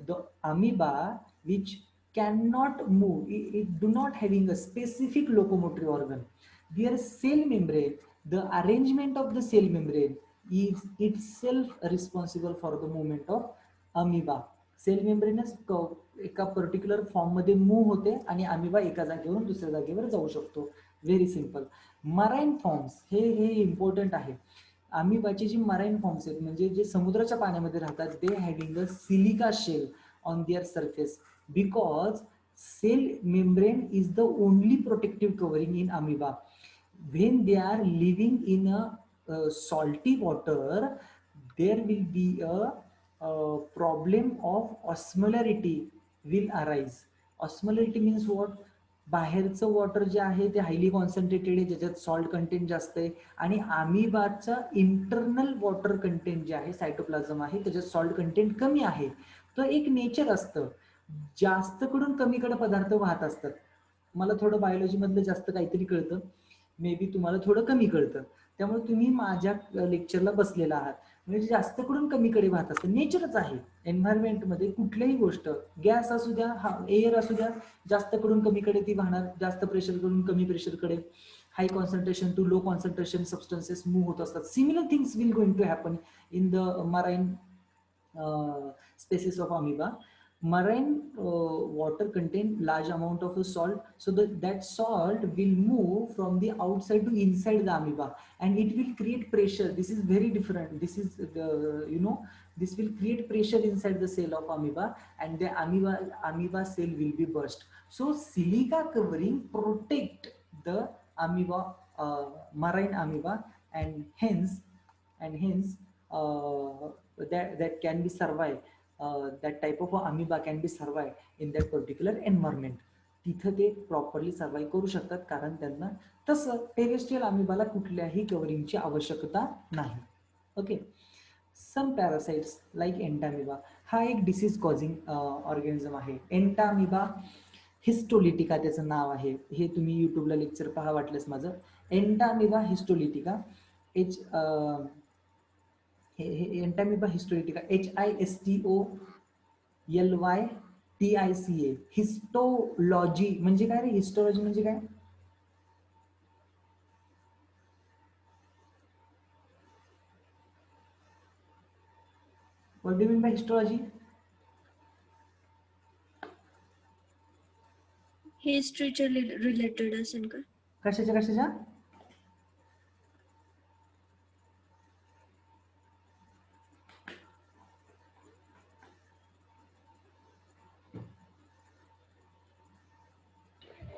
The amoeba which cannot move, it do not having a specific locomotory organ. Their cell membrane, the arrangement of the cell membrane is itself responsible for the movement of amoeba. Cell मेम्ब्रेनच एका particular form मध्ये move होते आणि amoeba एका जागेवरून दुसऱ्या जागेवर जाऊ शकतो. Very simple. मराईन फॉर्म्स हे इम्पॉर्टंट आहे. अमिबाची जी मराईन फॉर्म्स आहेत म्हणजे जे समुद्राच्या पाण्यामध्ये राहतात, they having a silica shell on their surface, because cell membrane is the only protective covering in amoeba. when they are living in a salty water, there will be a problem of osmolarity will arise. Osmolarity means what? बाहेरचं water जे आहे ते highly concentrated आहे, ज्याच्यात salt content जास्त आहे, आणि अमिबाचा internal water content जे आहे, सायटोप्लाझम आहे, त्याच्यात सॉल्ट कंटेंट कमी आहे. तो एक नेचर असतं, जास्त कडून कमीकडे पदार्थ वाहत असतात. मला थोडं बायोलॉजी मधलं जास्त काहीतरी कळतं, मे बी तुम्हाला थोडं कमी कळतं, त्यामुळे तुम्ही माझ्या लेक्चरला बसलेला आहात, म्हणजे जास्त कडून कमीकडे वाहत असतं, नेचरच आहे. एन्व्हायरमेंटमध्ये कुठलीही गोष्ट, गॅस असू द्या, एअर असू द्या, जास्त कडून कमीकडे ती वाहणार, जास्त प्रेशर कडून कमी प्रेशरकडे, high concentration to low concentration substances move होत असतात. Similar things will going to happen in the marine species of amoeba. Marine water contain large amount of salt, so that salt will move from the outside to inside the amoeba, and it will create pressure. This is very different. This is this will create pressure inside the cell of amoeba, and the amoeba cell will be burst. So silica covering protect the amoeba, marine amoeba, and hence that can be survive. That type of amoeba can be survive in that particular environment. तिथं ते properly survive करू शकतात, कारण त्यांना तसं terrestrial अमिबाला कुठल्याही कव्हरिंगची आवश्यकता नाही. ओके. सम पॅरासाइट्स लाईक एंटामिबा, हा एक डिसीज कॉझिंग ऑर्गॅनिझम आहे. एंटामिबा हिस्टोलिटिका त्याचं नाव आहे. हे तुम्ही युट्यूबला लेक्चर पहा वाटल्यास माझं. Entamoeba histolytica entamoeba histolytica HISTOLYTICA. Histology म्हणजे काय रे? हिस्टोलॉजी म्हणजे काय? What do you mean by histology? हिस्ट्रीच्या रिलेटेड असेल का? कशाच्या?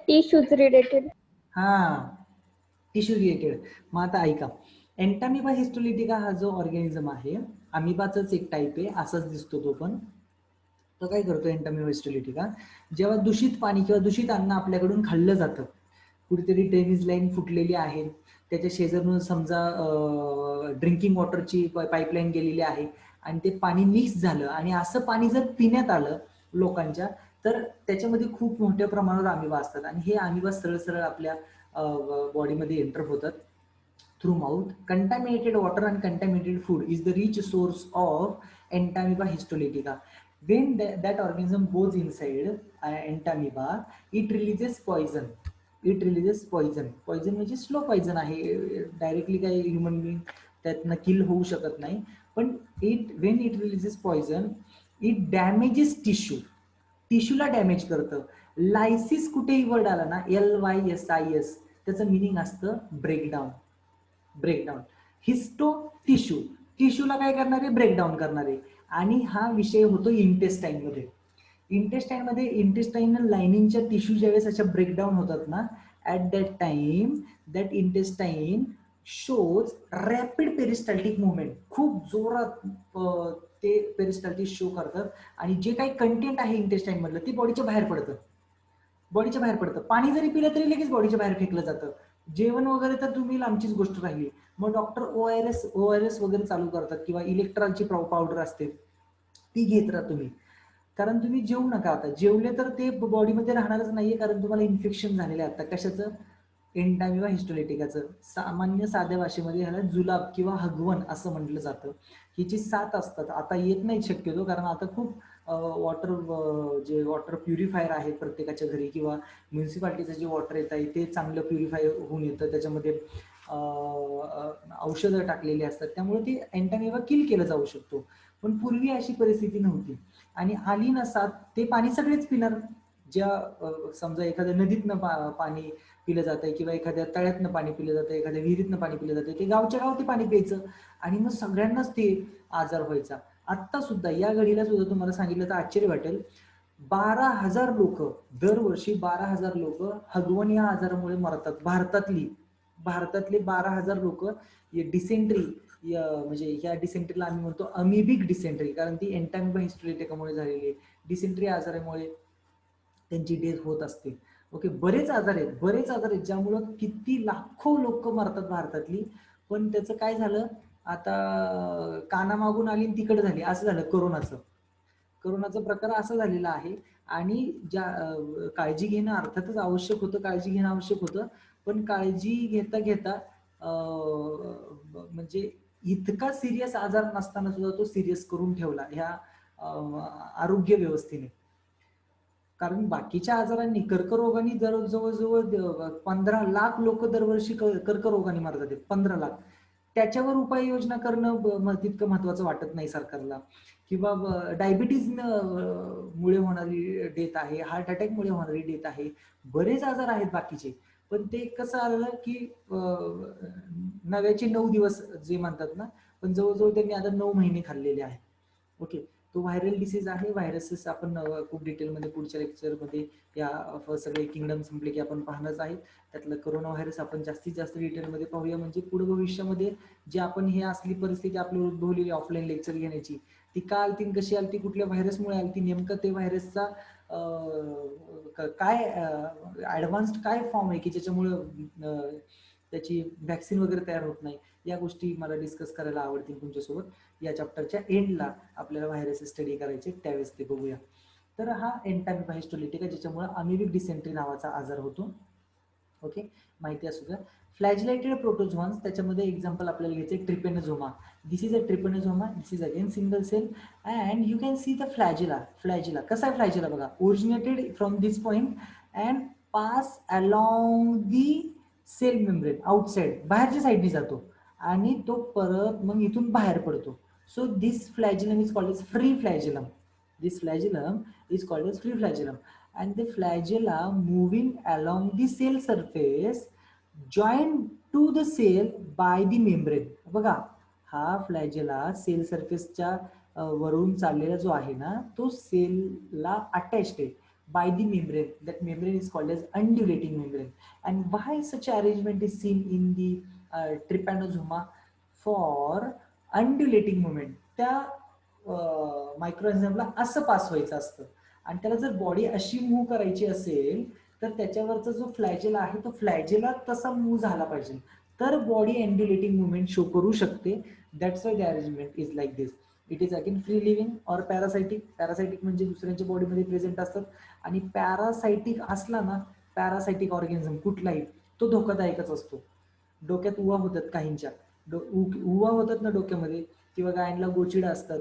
Tissues related. हा, टिश्यू रिलेटेड. मग आता ऐका, एंटामिबा हिस्टोलिटिका हा जो ऑर्गॅनिझम आहे, अमिबाचाच एक टाईप आहे, असाच दिसतो तो पण. तो काय करतो एंटामिबा हिस्टोलिटिका, जेव्हा दूषित पाणी किंवा दूषित अन्न आपल्याकडून खाल्लं जातं, कुठेतरी ड्रेनेज लाईन फुटलेली आहे, त्याच्या शेजारून समजा ड्रिंकिंग वॉटरची पाईपलाईन गेलेली आहे आणि ते पाणी मिक्स झालं आणि असं पाणी जर पिण्यात आलं लोकांच्या, तर त्याच्यामध्ये खूप मोठ्या प्रमाणावर अमिबा असतात आणि हे अमिबा सरळ सरळ आपल्या बॉडीमध्ये एंटर होतात through mouth. Contaminated water and contaminated food is the rich source of entamoeba histolytica. When that organism goes inside entamoeba, it releases poison. Poison म्हणजे स्लो पॉइझन आहे, डायरेक्टली काही ह्युमन बिंग त्यातनं kill होऊ शकत नाही, पण when it releases poison, it damages टिश्यूला damage करतं. लायसिस कुठेही वर्ड आला ना, LYSIS, त्याचं मिनिंग असतं ब्रेकडाऊन. हिस्टो टिश्यूला काय करणारे? ब्रेकडाऊन करणारे. आणि हा विषय होतो इंटेस्टाईन मध्ये इंटेस्टाईनल लाइनिंगच्या टिश्यू ज्यावेळेस अशा ब्रेकडाऊन होतात ना, at that time that intestine shows rapid peristaltic movement. खूप जोरात ते पेरिस्टाल्टिक शो करतात आणि जे काही कंटेंट आहे इंटेस्टाईन मधलं ते बॉडीच्या बाहेर पडतं. पाणी जरी पिलं तरी लगेच बॉडीच्या बाहेर फेकलं जातं. जेवण वगैरे तर तुम्ही लांबचीच गोष्ट राहिली. मग डॉक्टर ORS वगैरे चालू करतात किंवा इलेक्ट्रॉलची पावडर असते ती घेत राहा तुम्ही, कारण तुम्ही जेवू नका. आता जेवले तर ते बॉडीमध्ये राहणारच नाहीये, कारण तुम्हाला इन्फेक्शन झालेलं आहे. आता कशाचं? एंटामिबा हिस्टोलिटिकाचं. सामान्य साध्या भाषेमध्ये ह्याला जुलाब किंवा हगवण असं म्हटलं जातं. हिची 7 असतात. आता येत नाही शक्यतो, कारण आता खूप जे वॉटर प्युरिफायर आहे प्रत्येकाच्या घरी किंवा म्युन्सिपाल्टीचं जे वॉटर येत आहे ते चांगलं प्युरिफाय होऊन येतं, त्याच्यामध्ये औषधं टाकलेली असतात, त्यामुळे ते एंटामिबा किल केलं जाऊ शकतो. पण पूर्वी अशी परिस्थिती नव्हती आणि आली नसात ते पाणी सगळेच पिणार. ज्या समजा एखाद्या नदीतनं पाणी पिलं जातंय किंवा एखाद्या तळ्यातनं पाणी पिलं जातं, एखाद्या विहिरीतनं पाणी पिलं जातं, ते गावच्या गाव ते पाणी प्यायचं आणि मग सगळ्यांनाच ते आजार व्हायचा. आत्ता सुद्धा या घडीला सुद्धा तुम्हाला सांगितलं तर आश्चर्य वाटेल, 12,000 लोक दरवर्षी 12,000 लोक हगवण या आजारामुळे मरतात. भारतातले 12,000 लोक डिसेंट्री, म्हणजे ह्या डिसेंट्रीला आम्ही म्हणतो अमिबिक डिसेंट्री, कारण ती एंटामिबा हिस्टोलिटिकामुळे झालेली डिसेंट्री आजारामुळे त्यांची डेथ होत असते. ओके, बरेच आजार आहेत ज्यामुळं किती लाखो लोक मरतात भारतातली. पण त्याचं काय झालं, आता कानामागून आली तिकडे झाली असं झालं. कोरोनाचा प्रकार असा झालेला आहे. आणि ज्या काळजी घेणं अर्थातच आवश्यक होतं, पण काळजी घेता म्हणजे इतका सिरियस आजार नसताना सुद्धा तो सिरियस करून ठेवला ह्या आरोग्य व्यवस्थेने. कारण बाकीच्या आजारांनी, कर्करोगाने जवळजवळ 15 लाख लोक दरवर्षी कर्करोगाने मरतात. 15 लाख. त्याच्यावर उपाययोजना करणं तितकं महत्वाचं वाटत नाही सरकारला. किंवा डायबिटीज मुळे होणारी डेथ आहे, हार्ट अटॅक मुळे होणारी डेथ आहे, बरेच आजार आहेत बाकीचे. पण ते कसं आलं की 9चे 9 दिवस जे म्हणतात ना, पण जवळजवळ त्यांनी आता 9 महिने खाल्लेले आहेत. ओके, तो व्हायरल डिसीज आहे. व्हायरसेस आपण खूप डिटेलमध्ये पुढच्या लेक्चरमध्ये या सगळे किंगडम संपले की आपण पाहणारच आहेत. त्यातलं कोरोना व्हायरस आपण जास्तीत जास्त डिटेलमध्ये पाहूया, म्हणजे पुढे भविष्यामध्ये जे आपण हे असली परिस्थिती आपली उद्भवलेली ऑफलाईन लेक्चर घेण्याची ती का आलती, कशी आलती, कुठल्या व्हायरसमुळे आलती, नेमकं ते व्हायरसचा काय ऍडव्हान्स्ड काय फॉर्म आहे की ज्याच्यामुळं त्याची व्हॅक्सिन वगैरे तयार होत नाही, या गोष्टी मला डिस्कस करायला आवडतील तुमच्यासोबत या चॅप्टरच्या एंडला. आपल्याला व्हायरस स्टडी करायचे त्यावेळेस ते बघूया. तर हा एंटामिबा हिस्टोलिटिका ज्याच्यामुळे अमिबिक डिसेंट्री नावाचा आजार होतो. ओके, माहिती असू द्या. फ्लॅजिलेटेड प्रोटोझोआन्स, त्याच्यामध्ये एक्झाम्पल आपल्याला घ्यायचे trypanosoma. This is a trypanosoma, this is again single cell and you can see the flagella. Flagella कसा आहे, फ्लॅजिला बघा, originated from this point and pass along the cell membrane outside, बाहेरच्या साईडने जातो आणि तो परत मग इथून बाहेर पडतो. So this flagellum is called as free flagellum. This flagellum is called as free flagellum, and the flagella moving along the cell surface joined to the cell by the membrane. बघा, हा फ्लॅजेला सेल सरफेसच्या वरून चाललेला जो आहे ना, तो सेलला attached आहे by the membrane. That membrane is called as undulating membrane. And why such arrangement is seen in the trypanosoma? For undulating movement. त्या मायक्रोऑर्गॅनिझमला असं पास व्हायचं असतं आणि त्याला जर बॉडी अशी मूव्ह करायची असेल तर त्याच्यावरचा जो फ्लॅजेला आहे तो फ्लॅजेला तसा मूव्ह झाला पाहिजे, तर बॉडी अँड्युलेटिंग मुवमेंट शो करू शकते. That's why the arrangement is like this. It is again free living or parasitic. Parasitic म्हणजे दुसऱ्यांच्या बॉडीमध्ये प्रेझेंट असतात, आणि पॅरासायटिक असला ना, पॅरासायटिक ऑर्गॅनिझम कुठलाही, तो धोकादायकच असतो. डोक्यात उवा होतात काहींच्या, उवा होतात ना डोक्यामध्ये, किंवा गायांना गोचिडा असतात,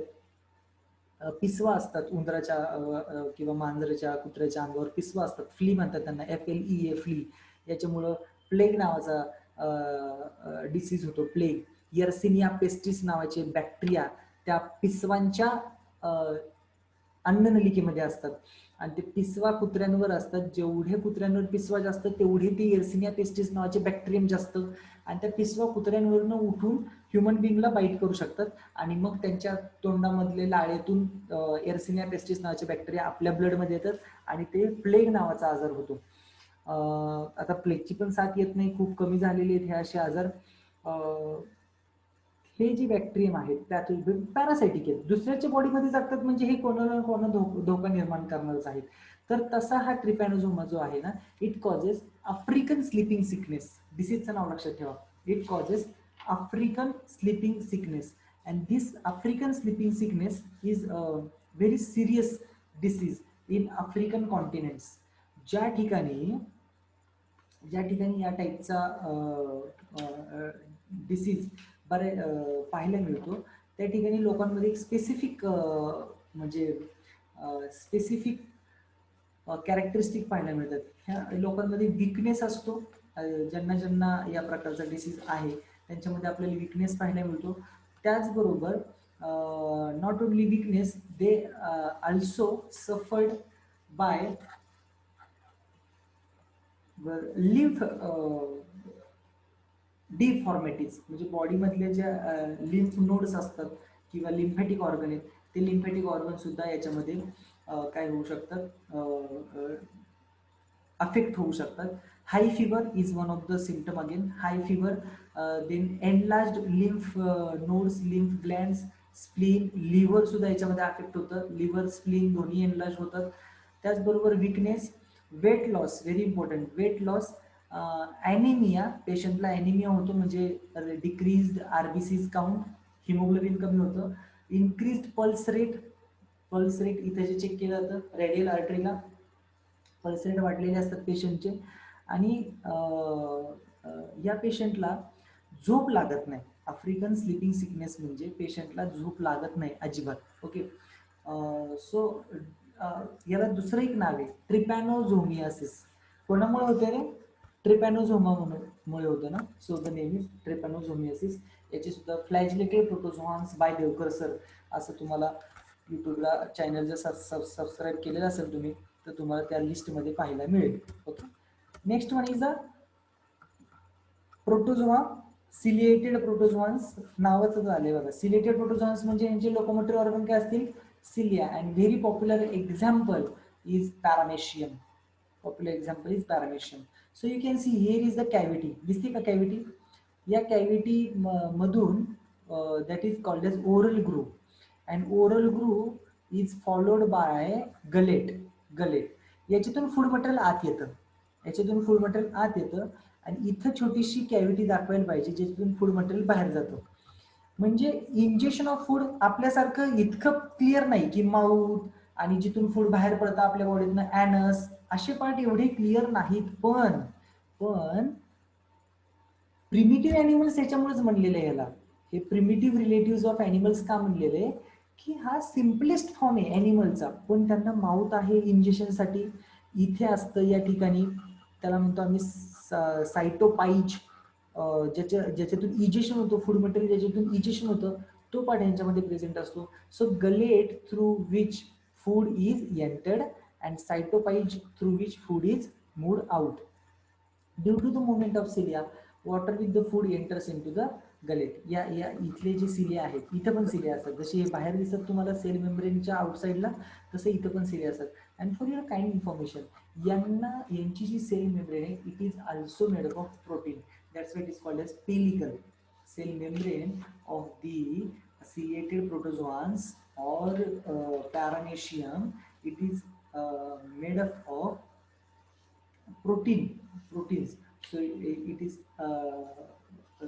पिसवा असतात, उंदराच्या किंवा मांजराच्या कुत्र्याच्या अंगावर पिसवा असतात, फ्ली म्हणतात त्यांना, FLEA फ्ली. याच्यामुळं प्लेग नावाचा डिसीज होतो, प्लेग. यर्सिनिया पेस्टिस नावाचे बॅक्टेरिया त्या पिसवांच्या अन्ननलिकेमध्ये असतात आणि ते पिसवा कुत्र्यांवर असतात. जेवढे कुत्र्यांवर पिसवा जास्त तेवढे ते यर्सिनिया पेस्टिस नावाचे बॅक्टेरियम जास्त, आणि त्या पिसवा कुत्र्यांवरनं उठून ह्युमन बिंगला बाईट करू शकतात आणि मग त्यांच्या तोंडामधले लाळेतून यर्सिनिया पेस्टिस नावाचे बॅक्टेरिया आपल्या ब्लडमध्ये येतात आणि ते प्लेग नावाचा आजार होतो. आता प्लेगची पण साथ येत नाही, खूप कमी झालेले आहेत हे असे आजार. हे जे बॅक्टेरियम आहेत त्यातून पॅरासायटिक आहेत, दुसऱ्याच्या बॉडीमध्ये जातात, म्हणजे हे कोणाला कोणा धोका निर्माण करणारच आहेत. तर तसा हा ट्रिपॅनोझोमा जो आहे ना, it causes African sleeping sickness. डिसीजचं नाव लक्षात ठेवा. It causes African sleeping sickness, and this African sleeping sickness is a very serious disease in African continents. ज्या ठिकाणी या टाईपचा डिसीज पाहायला मिळतो, त्या ठिकाणी लोकांमध्ये एक स्पेसिफिक म्हणजे स्पेसिफिक कॅरेक्टरिस्टिक पाहायला मिळतात. ह्या लोकांमध्ये विकनेस असतो. ज्यांना या प्रकारचा डिसीज आहे त्यांच्यामध्ये आपल्याला विकनेस पाहायला मिळतो. त्याचबरोबर not only weakness, they also suffered by lymph deformities. म्हणजे बॉडीमधले ज्या लिम्फ नोड्स असतात किंवा लिम्फॅटिक ऑर्गन आहेत, ते लिम्फॅटिक ऑर्गन सुद्धा याच्यामध्ये काय होऊ शकतात, अफेक्ट होऊ शकतात. High fever is one of the symptom. Again high fever, then enlarged lymph nodes, lymph glands, spleen, liver सुद्धा याच्यामध्ये अफेक्ट होतं. लिव्हर स्प्लीन दोन्ही एनलार्ज होतात. त्याचबरोबर weakness, weight loss, very important, weight loss, anaemia, पेशंटला anaemia होतो म्हणजे decreased RBCs count, haemoglobin कमी होतं. Increased pulse rate, pulse rate इथे जे चेक केलं जातं रेडियल आर्टरीला, पल्स रेट वाढलेले असतात पेशंटचे. आणि या पेशंटला झोप लागत नाही. आफ्रिकन स्लीपिंग सिकनेस म्हणजे पेशंटला झोप लागत नाही अजिबात. ओके, सो याला दुसरं एक नाव आहे ट्रिपॅनोझोमियासिस. कोणामुळे होते रे? ट्रिपॅनोझोमा मुळे होतं ना. So the name is trypanosomiasis. याची सुद्धा flagellated protozoans by Devkar sir असं तुम्हाला युट्यूबला चॅनल जर सबस्क्राईब केलेलं असेल तुम्ही तर तुम्हाला त्या लिस्टमध्ये पाहायला मिळेल. Okay, next one is a protozoa ciliated protozoans. नावाचं झालंय बघा, सिलिएटेड प्रोटोझोआन्स म्हणजे यांचे लोकोमोटिव्ह ऑर्गन काय असतील? Cilia. And very popular example is paramecium. Popular example is paramecium. So you can see here is the cavity. दिसते का कॅव्हिटी? या कॅव्हिटी मधून that is called as oral groove. And oral groove is followed by gullet. याच्यातून food material आत येतं, आणि इथं छोटीशी कॅव्हिटी दाखवायला पाहिजे ज्याच्यातून फूड मटेरियल बाहेर जातं. म्हणजे इंजेक्शन ऑफ फूड आपल्यासारखं इतकं क्लिअर नाही की माउथ आणि जिथून फूड बाहेर पडतं आपल्या बॉडीतनं ॲनस, असे पार्ट एवढे क्लिअर नाहीत. पण प्रिमिटिव्ह ॲनिमल्स याच्यामुळेच म्हणलेलं आहे याला, हे प्रिमिटिव्ह रिलेटिव्ह ऑफ ॲनिमल्स का म्हणलेलं आहे की हा सिम्पलेस्ट फॉर्म आहे ॲनिमलचा, पण त्यांना माउथ आहे इंजेक्शनसाठी. इथे असतं या ठिकाणी, त्याला म्हणतो आम्ही सायटोपाईज, ज्याच्यातून इजेक्शन होतं फूड मटेरियल, ज्याच्यातून इजेक्शन होतं तो पार्ट यांच्यामध्ये प्रेझेंट असतो. So gullet through which food is entered and cytopyge through which food is moved out. Due to the movement of cilia water with the food enters in to the gullet. या इथले जे cilia आहेत, इथं पण cilia असतात, जसे बाहेर दिसत तुम्हाला सेल मेम्ब्रेनच्या आउटसाईडला, तसं इथं पण सिलिया असतात. And for your kind information, यांची जी सेल मेम्ब्रेन आहे it is also made up of protein. That's why it is called as pellicle. Cell membrane of the ciliated protozoans or paramecium, it is made up of proteins. So it is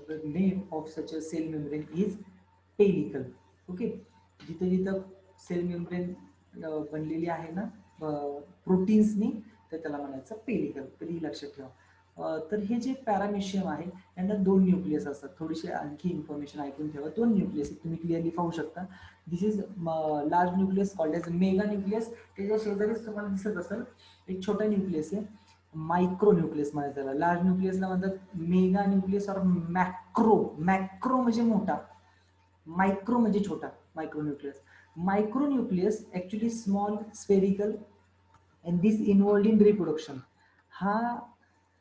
the name of such a cell membrane is pellicle. Okay, जिथं जिथं sale membrane बनलेली आहे ना प्रोटीन्सनी, तर त्याला म्हणायचं pellicle. कधी लक्षात ठेवा. तर हे जे पॅरामेशियम आहे यांना 2 न्यूक्लियस असतात. थोडीशी आणखी इन्फॉर्मेशन ऐकून ठेवा. 2 न्यूक्लियस तुम्ही क्लिअरली पाहू शकता. This is large nucleus called as mega nucleus. त्याच्या शेजारीच तुम्हाला दिसत असेल एक छोटा न्यूक्लियस आहे, मायक्रो न्यूक्लियस म्हणायचं त्याला. लार्ज न्यूक्लियसला म्हणतात मेगा न्यूक्लियस और मॅक्रो. मॅक्रो म्हणजे मोठा, मायक्रो म्हणजे छोटा. Micro nucleus actually small spherical and this involved in reproduction. हा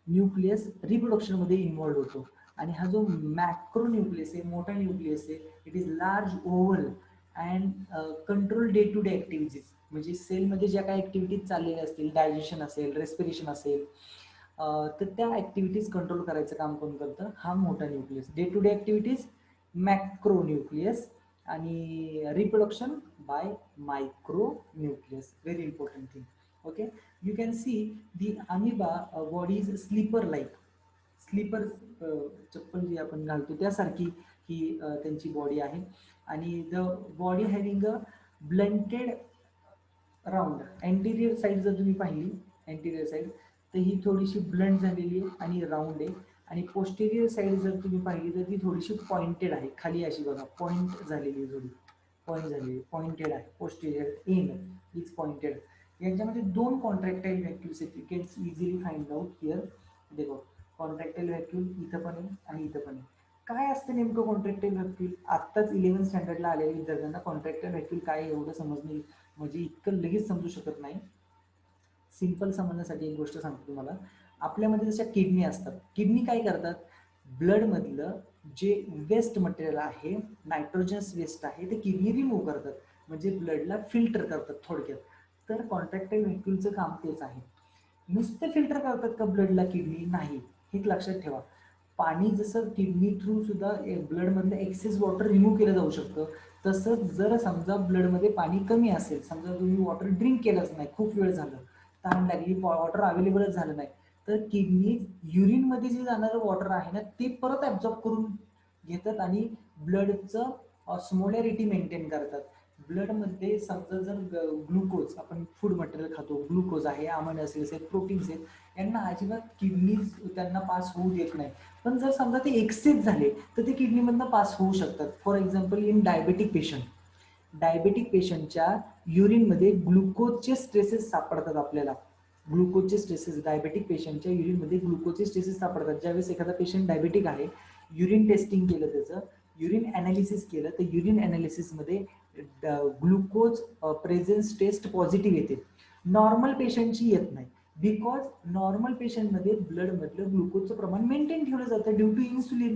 न्यूक्लियस रिप्रोडक्शन मध्ये इन्व्हॉल्ड होतो. आणि हा जो मॅक्रो न्यूक्लियस आहे, मोठा न्यूक्लियस आहे, it is large oval and control day to day activities. म्हणजे सेलमध्ये ज्या काही ऍक्टिव्हिटीज चाललेल्या असतील, डायजेशन असेल, रेस्पिरेशन असेल, तर त्या ऍक्टिव्हिटीज कंट्रोल करायचं काम कोण करतं? हा मोठा nucleus. Day to day activities macro nucleus आणि reproduction by micro nucleus. Very important thing. Okay, you can see the amoeba body is sleeper like. Slipper चप्पल जी आपण घालतो त्यासारखी ही त्यांची बॉडी आहे. आणि the body having a blunted round. Anterior side जर तुम्ही पाहिली, अँटिरियर साईड, तर ही थोडीशी ब्लंट झालेली आहे आणि राऊंड आहे. आणि पोस्टेरियर साईड जर तुम्ही पाहिली तर ती थोडीशी पॉइंटेड आहे, खाली अशी बघा पॉइंट झालेली आहे, थोडी पॉइंटेड आहे. Posterior end is pointed. यांच्यामध्ये 2 कॉन्ट्रॅक्टाईल व्हॅक्यूल्स आहेत. You can easily find out here. देखो, कॉन्ट्रॅक्टाईल व्हॅक्यूल इथं पण आहे आणि इथं पण आहे. काय असतं नेमकं कॉन्ट्रॅक्टाईल व्हॅक्यूल? आत्ताच 11th स्टँडर्डला आलेल्या विद्यार्थ्यांना कॉन्ट्रॅक्टाईल व्हॅक्यूल काय एवढं समजणे म्हणजे इतकं लगेच समजू शकत नाही. सिंपल समजण्यासाठी एक गोष्ट सांगतो तुम्हाला. आपल्यामध्ये जशा किडनी असतात, किडनी काय करतात? ब्लड मधलं जे वेस्ट मटेरियल आहे, नायट्रोजनस वेस्ट आहे, ते किडनी रिमूव्ह करतात, म्हणजे ब्लडला फिल्टर करतात थोडक्यात. तर कॉन्ट्रॅक्टाईल व्हॅक्यूलचं काम तेच आहे. नुसतं फिल्टर करतात का ब्लडला किडनी? नाही, हे लक्षात ठेवा. पाणी जसं किडनी थ्रू सुद्धा ब्लडमधलं एक्सेस वॉटर रिमूव्ह केलं जाऊ शकतं, तसंच जर समजा ब्लडमध्ये पाणी कमी असेल, समजा तुम्ही वॉटर ड्रिंक केलंच नाही, खूप वेळ झालं, तहान लागली, वॉटर अवेलेबलच झालं नाही, तर किडनी युरिनमध्ये जे जाणारं वॉटर आहे ना ते परत ऍब्झॉर्ब करून घेतात आणि ब्लडचं ऑस्मोलॅरिटी मेंटेन करतात. ब्लडमध्ये समजा जर ग्लुकोज, आपण फूड मटेरियल खातो, ग्लुकोज आहे, अमायनो ऍसिड्स आहेत, प्रोटीन्स आहेत, यांना अजिबात किडनी त्यांना पास होऊ देत नाही. पण जर समजा ते एक्सेस झाले तर ते किडनीमधनं पास होऊ शकतात. फॉर एक्झाम्पल इन डायबेटिक पेशंटच्या युरिनमध्ये ग्लुकोजचे स्ट्रेसेस सापडतात आपल्याला. ग्लुकोजचे स्ट्रेसेस डायबेटिक पेशंटच्या युरिनमध्ये ग्लुकोजचे स्ट्रेसेस सापडतात. ज्यावेळेस एखादा पेशंट डायबेटिक आहे, युरिन टेस्टिंग केलं, त्याचं युरिन ॲनालिसिस केलं, तर युरिन ॲनालिसिसमध्ये ग्लुकोज प्रेझेन्स टेस्ट पॉझिटिव्ह येते. नॉर्मल पेशंटची येत नाही, बिकॉज नॉर्मल पेशंटमध्ये ब्लडमधलं ग्लुकोजचं प्रमाण मेंटेन ठेवलं जातं ड्यू टू इन्सुलिन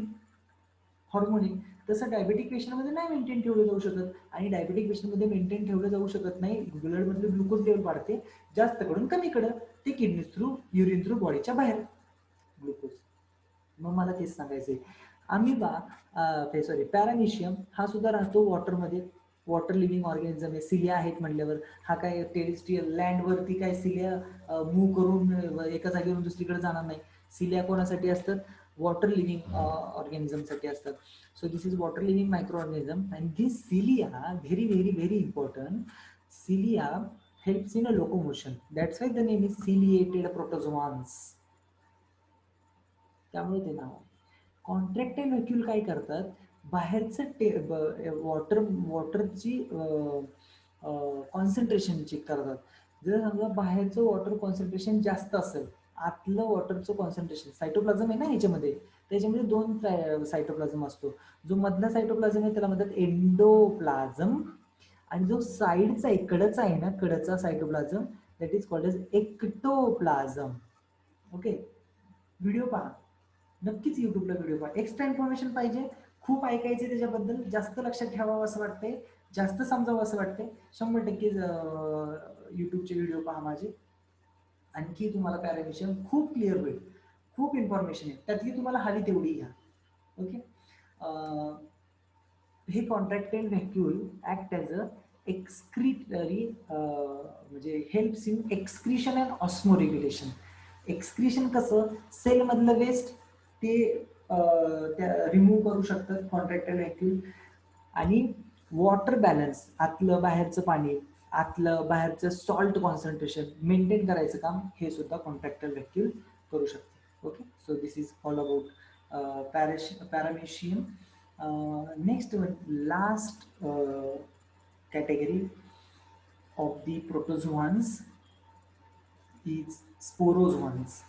हॉर्मोन. तसं डायबेटिक पेशंटमध्ये नाही मेंटेन ठेवलं जाऊ शकत. आणि डायबेटिक पेशंटमध्ये मेंटेन ठेवलं जाऊ शकत नाही, ब्लडमधलं ग्लुकोज लेवल वाढते, जास्त कडून कमीकडं, ते किडनी थ्रू, युरिन थ्रू बॉडीच्या बाहेर ग्लुकोज. मग मला तेच सांगायचंय, अमिबा पॅरामिशियम हा सुद्धा राहतो वॉटरमध्ये. वॉटर लिव्हिंग ऑर्गॅनिझम आहे, सिलिया आहेत म्हटल्यावर हा काय टेरेस्ट्रियल लँडवरती काय सिलिया मूव्ह करून एका जागेवरून दुसरीकडे जाणार नाही. सिलिया कोणासाठी असतात? वॉटर लिव्हिंग ऑर्गॅनिझमसाठी असतात. So this is water living micro organism and this cilia very very very important. Cilia helps in a locomotion. That's why the name is ciliated protozoans. त्यामुळे ते नाव आहे. कॉन्ट्रॅक्टाईल व्हॅक्यूल काय करतात? बाहेरचं वॉटरची कॉन्सन्ट्रेशन चेक करतात. जर समजा बाहेरचं वॉटर कॉन्सन्ट्रेशन जास्त असेल, आतलं वॉटरचं कॉन्सन्ट्रेशन, सायटोप्लाझम आहे ना याच्यामध्ये, त्याच्यामध्ये 2 सायटोप्लाझम असतो. जो मधला सायटोप्लाझम आहे त्याला म्हणतात एंडोप्लाझम, आणि जो साईडचा आहे, कडचा आहे ना, कडचा cytoplasm, that is called as ectoplasm. Okay, video पहा नक्कीच, युट्यूबला व्हिडिओ पहा. एक्स्ट्रा इन्फॉर्मेशन पाहिजे, खूप ऐकायचे त्याच्याबद्दल, जास्त लक्षात ठेवावं असं वाटतंय, जास्त समजावं असं वाटतंय, 100% युट्यूबचे व्हिडिओ पहा माझे. आणखी तुम्हाला पॅरामिशन खूप क्लिअर होईल. खूप इन्फॉर्मेशन आहे त्यातली, तुम्हाला हवी तेवढी घ्या. ओके, हे contractile vacuole act as a excretory, म्हणजे helps in excretion and osmoregulation. Excretion कसं, सेल मधलं वेस्ट ते रिमूव्ह करू शकतात कॉन्ट्रॅक्टाईल व्हॅक्यूल, आणि वॉटर बॅलन्स, आतलं बाहेरचं पाणी, आतलं बाहेरचं सॉल्ट कॉन्सन्ट्रेशन मेंटेन करायचं काम हे सुद्धा कॉन्ट्रॅक्टाईल व्हॅक्यूल करू शकते. Okay, so this is all about paramecium. Next one, last category of the protozoans is sporozoans.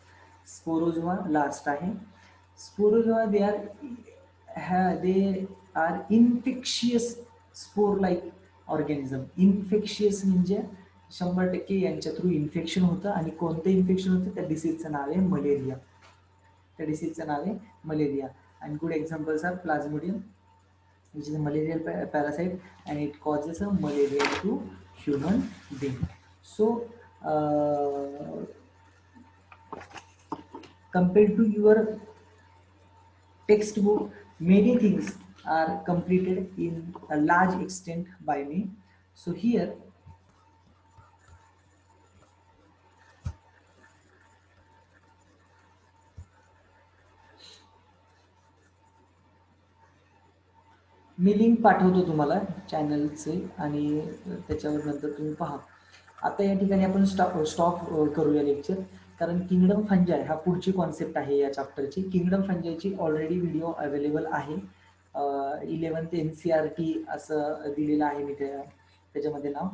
Sporozoa last आहे. Sporozoa they are infectious spore-like organism. Infectious म्हणजे 100% यांच्या थ्रू इन्फेक्शन होतं, आणि कोणतं इन्फेक्शन होतं? त्या डिसीजचं नाव आहे मलेरिया. त्या डिसीजचं नाव आहे malaria. And good examples are Plasmodium, which is a malarial parasite, and it causes a malaria to human being. So compared to your textbook, many things are completed in a large extent by me. So here me link पाठवतो तुम्हाला चॅनलचे, आणि त्याच्यावर नंतर तुम्ही पहा. आता या ठिकाणी आपण स्टॉप करूया लेक्चर, कारण किंगडम फंजाय हा पुढची कॉन्सेप्ट आहे या चॅप्टरची. किंगडम फंजायची ऑलरेडी व्हिडिओ अवेलेबल आहे. 11th NCERT असं दिलेलं आहे मी त्याच्यामध्ये नाव.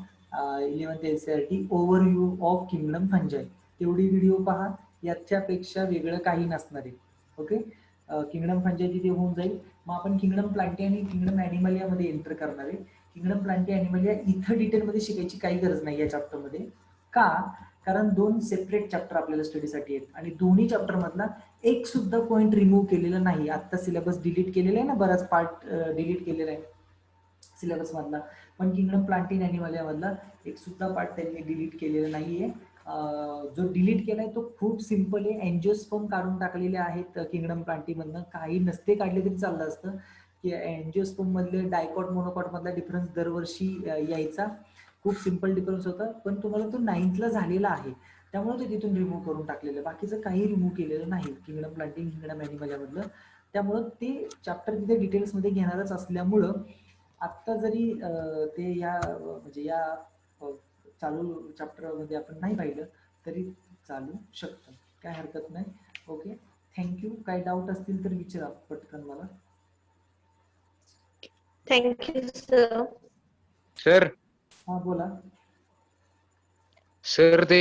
11th NCERT overview of kingdom फंजाय, तेवढी व्हिडिओ पहा, याच्यापेक्षा वेगळं काही नसणार आहे. ओके, किंगडम फंजाय तिथे होऊन जाईल. मग आपण किंगडम प्लांटी आणि किंगडम ॲनिमलिया मध्ये एंटर करणार आहे. किंगडम प्लांटी ॲनिमलिया इथं डिटेलमध्ये शिकायची काही गरज नाही या चॅप्टरमध्ये. का? कारण 2 सेपरेट चॅप्टर आपल्याला स्टडीसाठी आहेत, आणि दोन्ही चॅप्टर मधला एक सुद्धा पॉईंट रिमूव्ह केलेला नाही. आता सिलेबस डिलीट केलेला आहे ना, बराच पार्ट डिलीट केलेला आहे सिलेबस मधला, पण किंगडम प्लांटी ॲनिमलिया मधला एक सुद्धा पार्ट त्यांनी डिलीट केलेला नाहीये. जो डिलीट केलाय तो खूप सिम्पल आहे. एंजिओस्पर्म काढून टाकलेले आहेत किंगडम प्लांटी मधनं, काही नसते काढले तरी चाललं असतं. की एंजिओस्पर्म मधले डायकॉट मोनोकॉट मधला डिफरन्स दरवर्षी यायचा, खूप सिम्पल डिफरन्स होता, पण तुम्हाला तो 9th झालेला आहे, त्यामुळे ते तिथून रिमूव्ह करून टाकलेलं, बाकीचं काही रिमूव्ह केलेलं नाही किंगडम प्लांटिंग किंगडम ॲनिमलिया मधलं. त्यामुळं ते चॅप्टर तिथे डिटेल्समध्ये घेणारच असल्यामुळं आत्ता जरी ते या म्हणजे या चालू चॅप्टर मध्ये आपण नाही पाहिलं तरी चालू शकतं, काय हरकत नाही. Okay, thank you. काय डाऊट असतील तर विचारा पटकन मला. Thank you sir. सर हा बोला. सर ते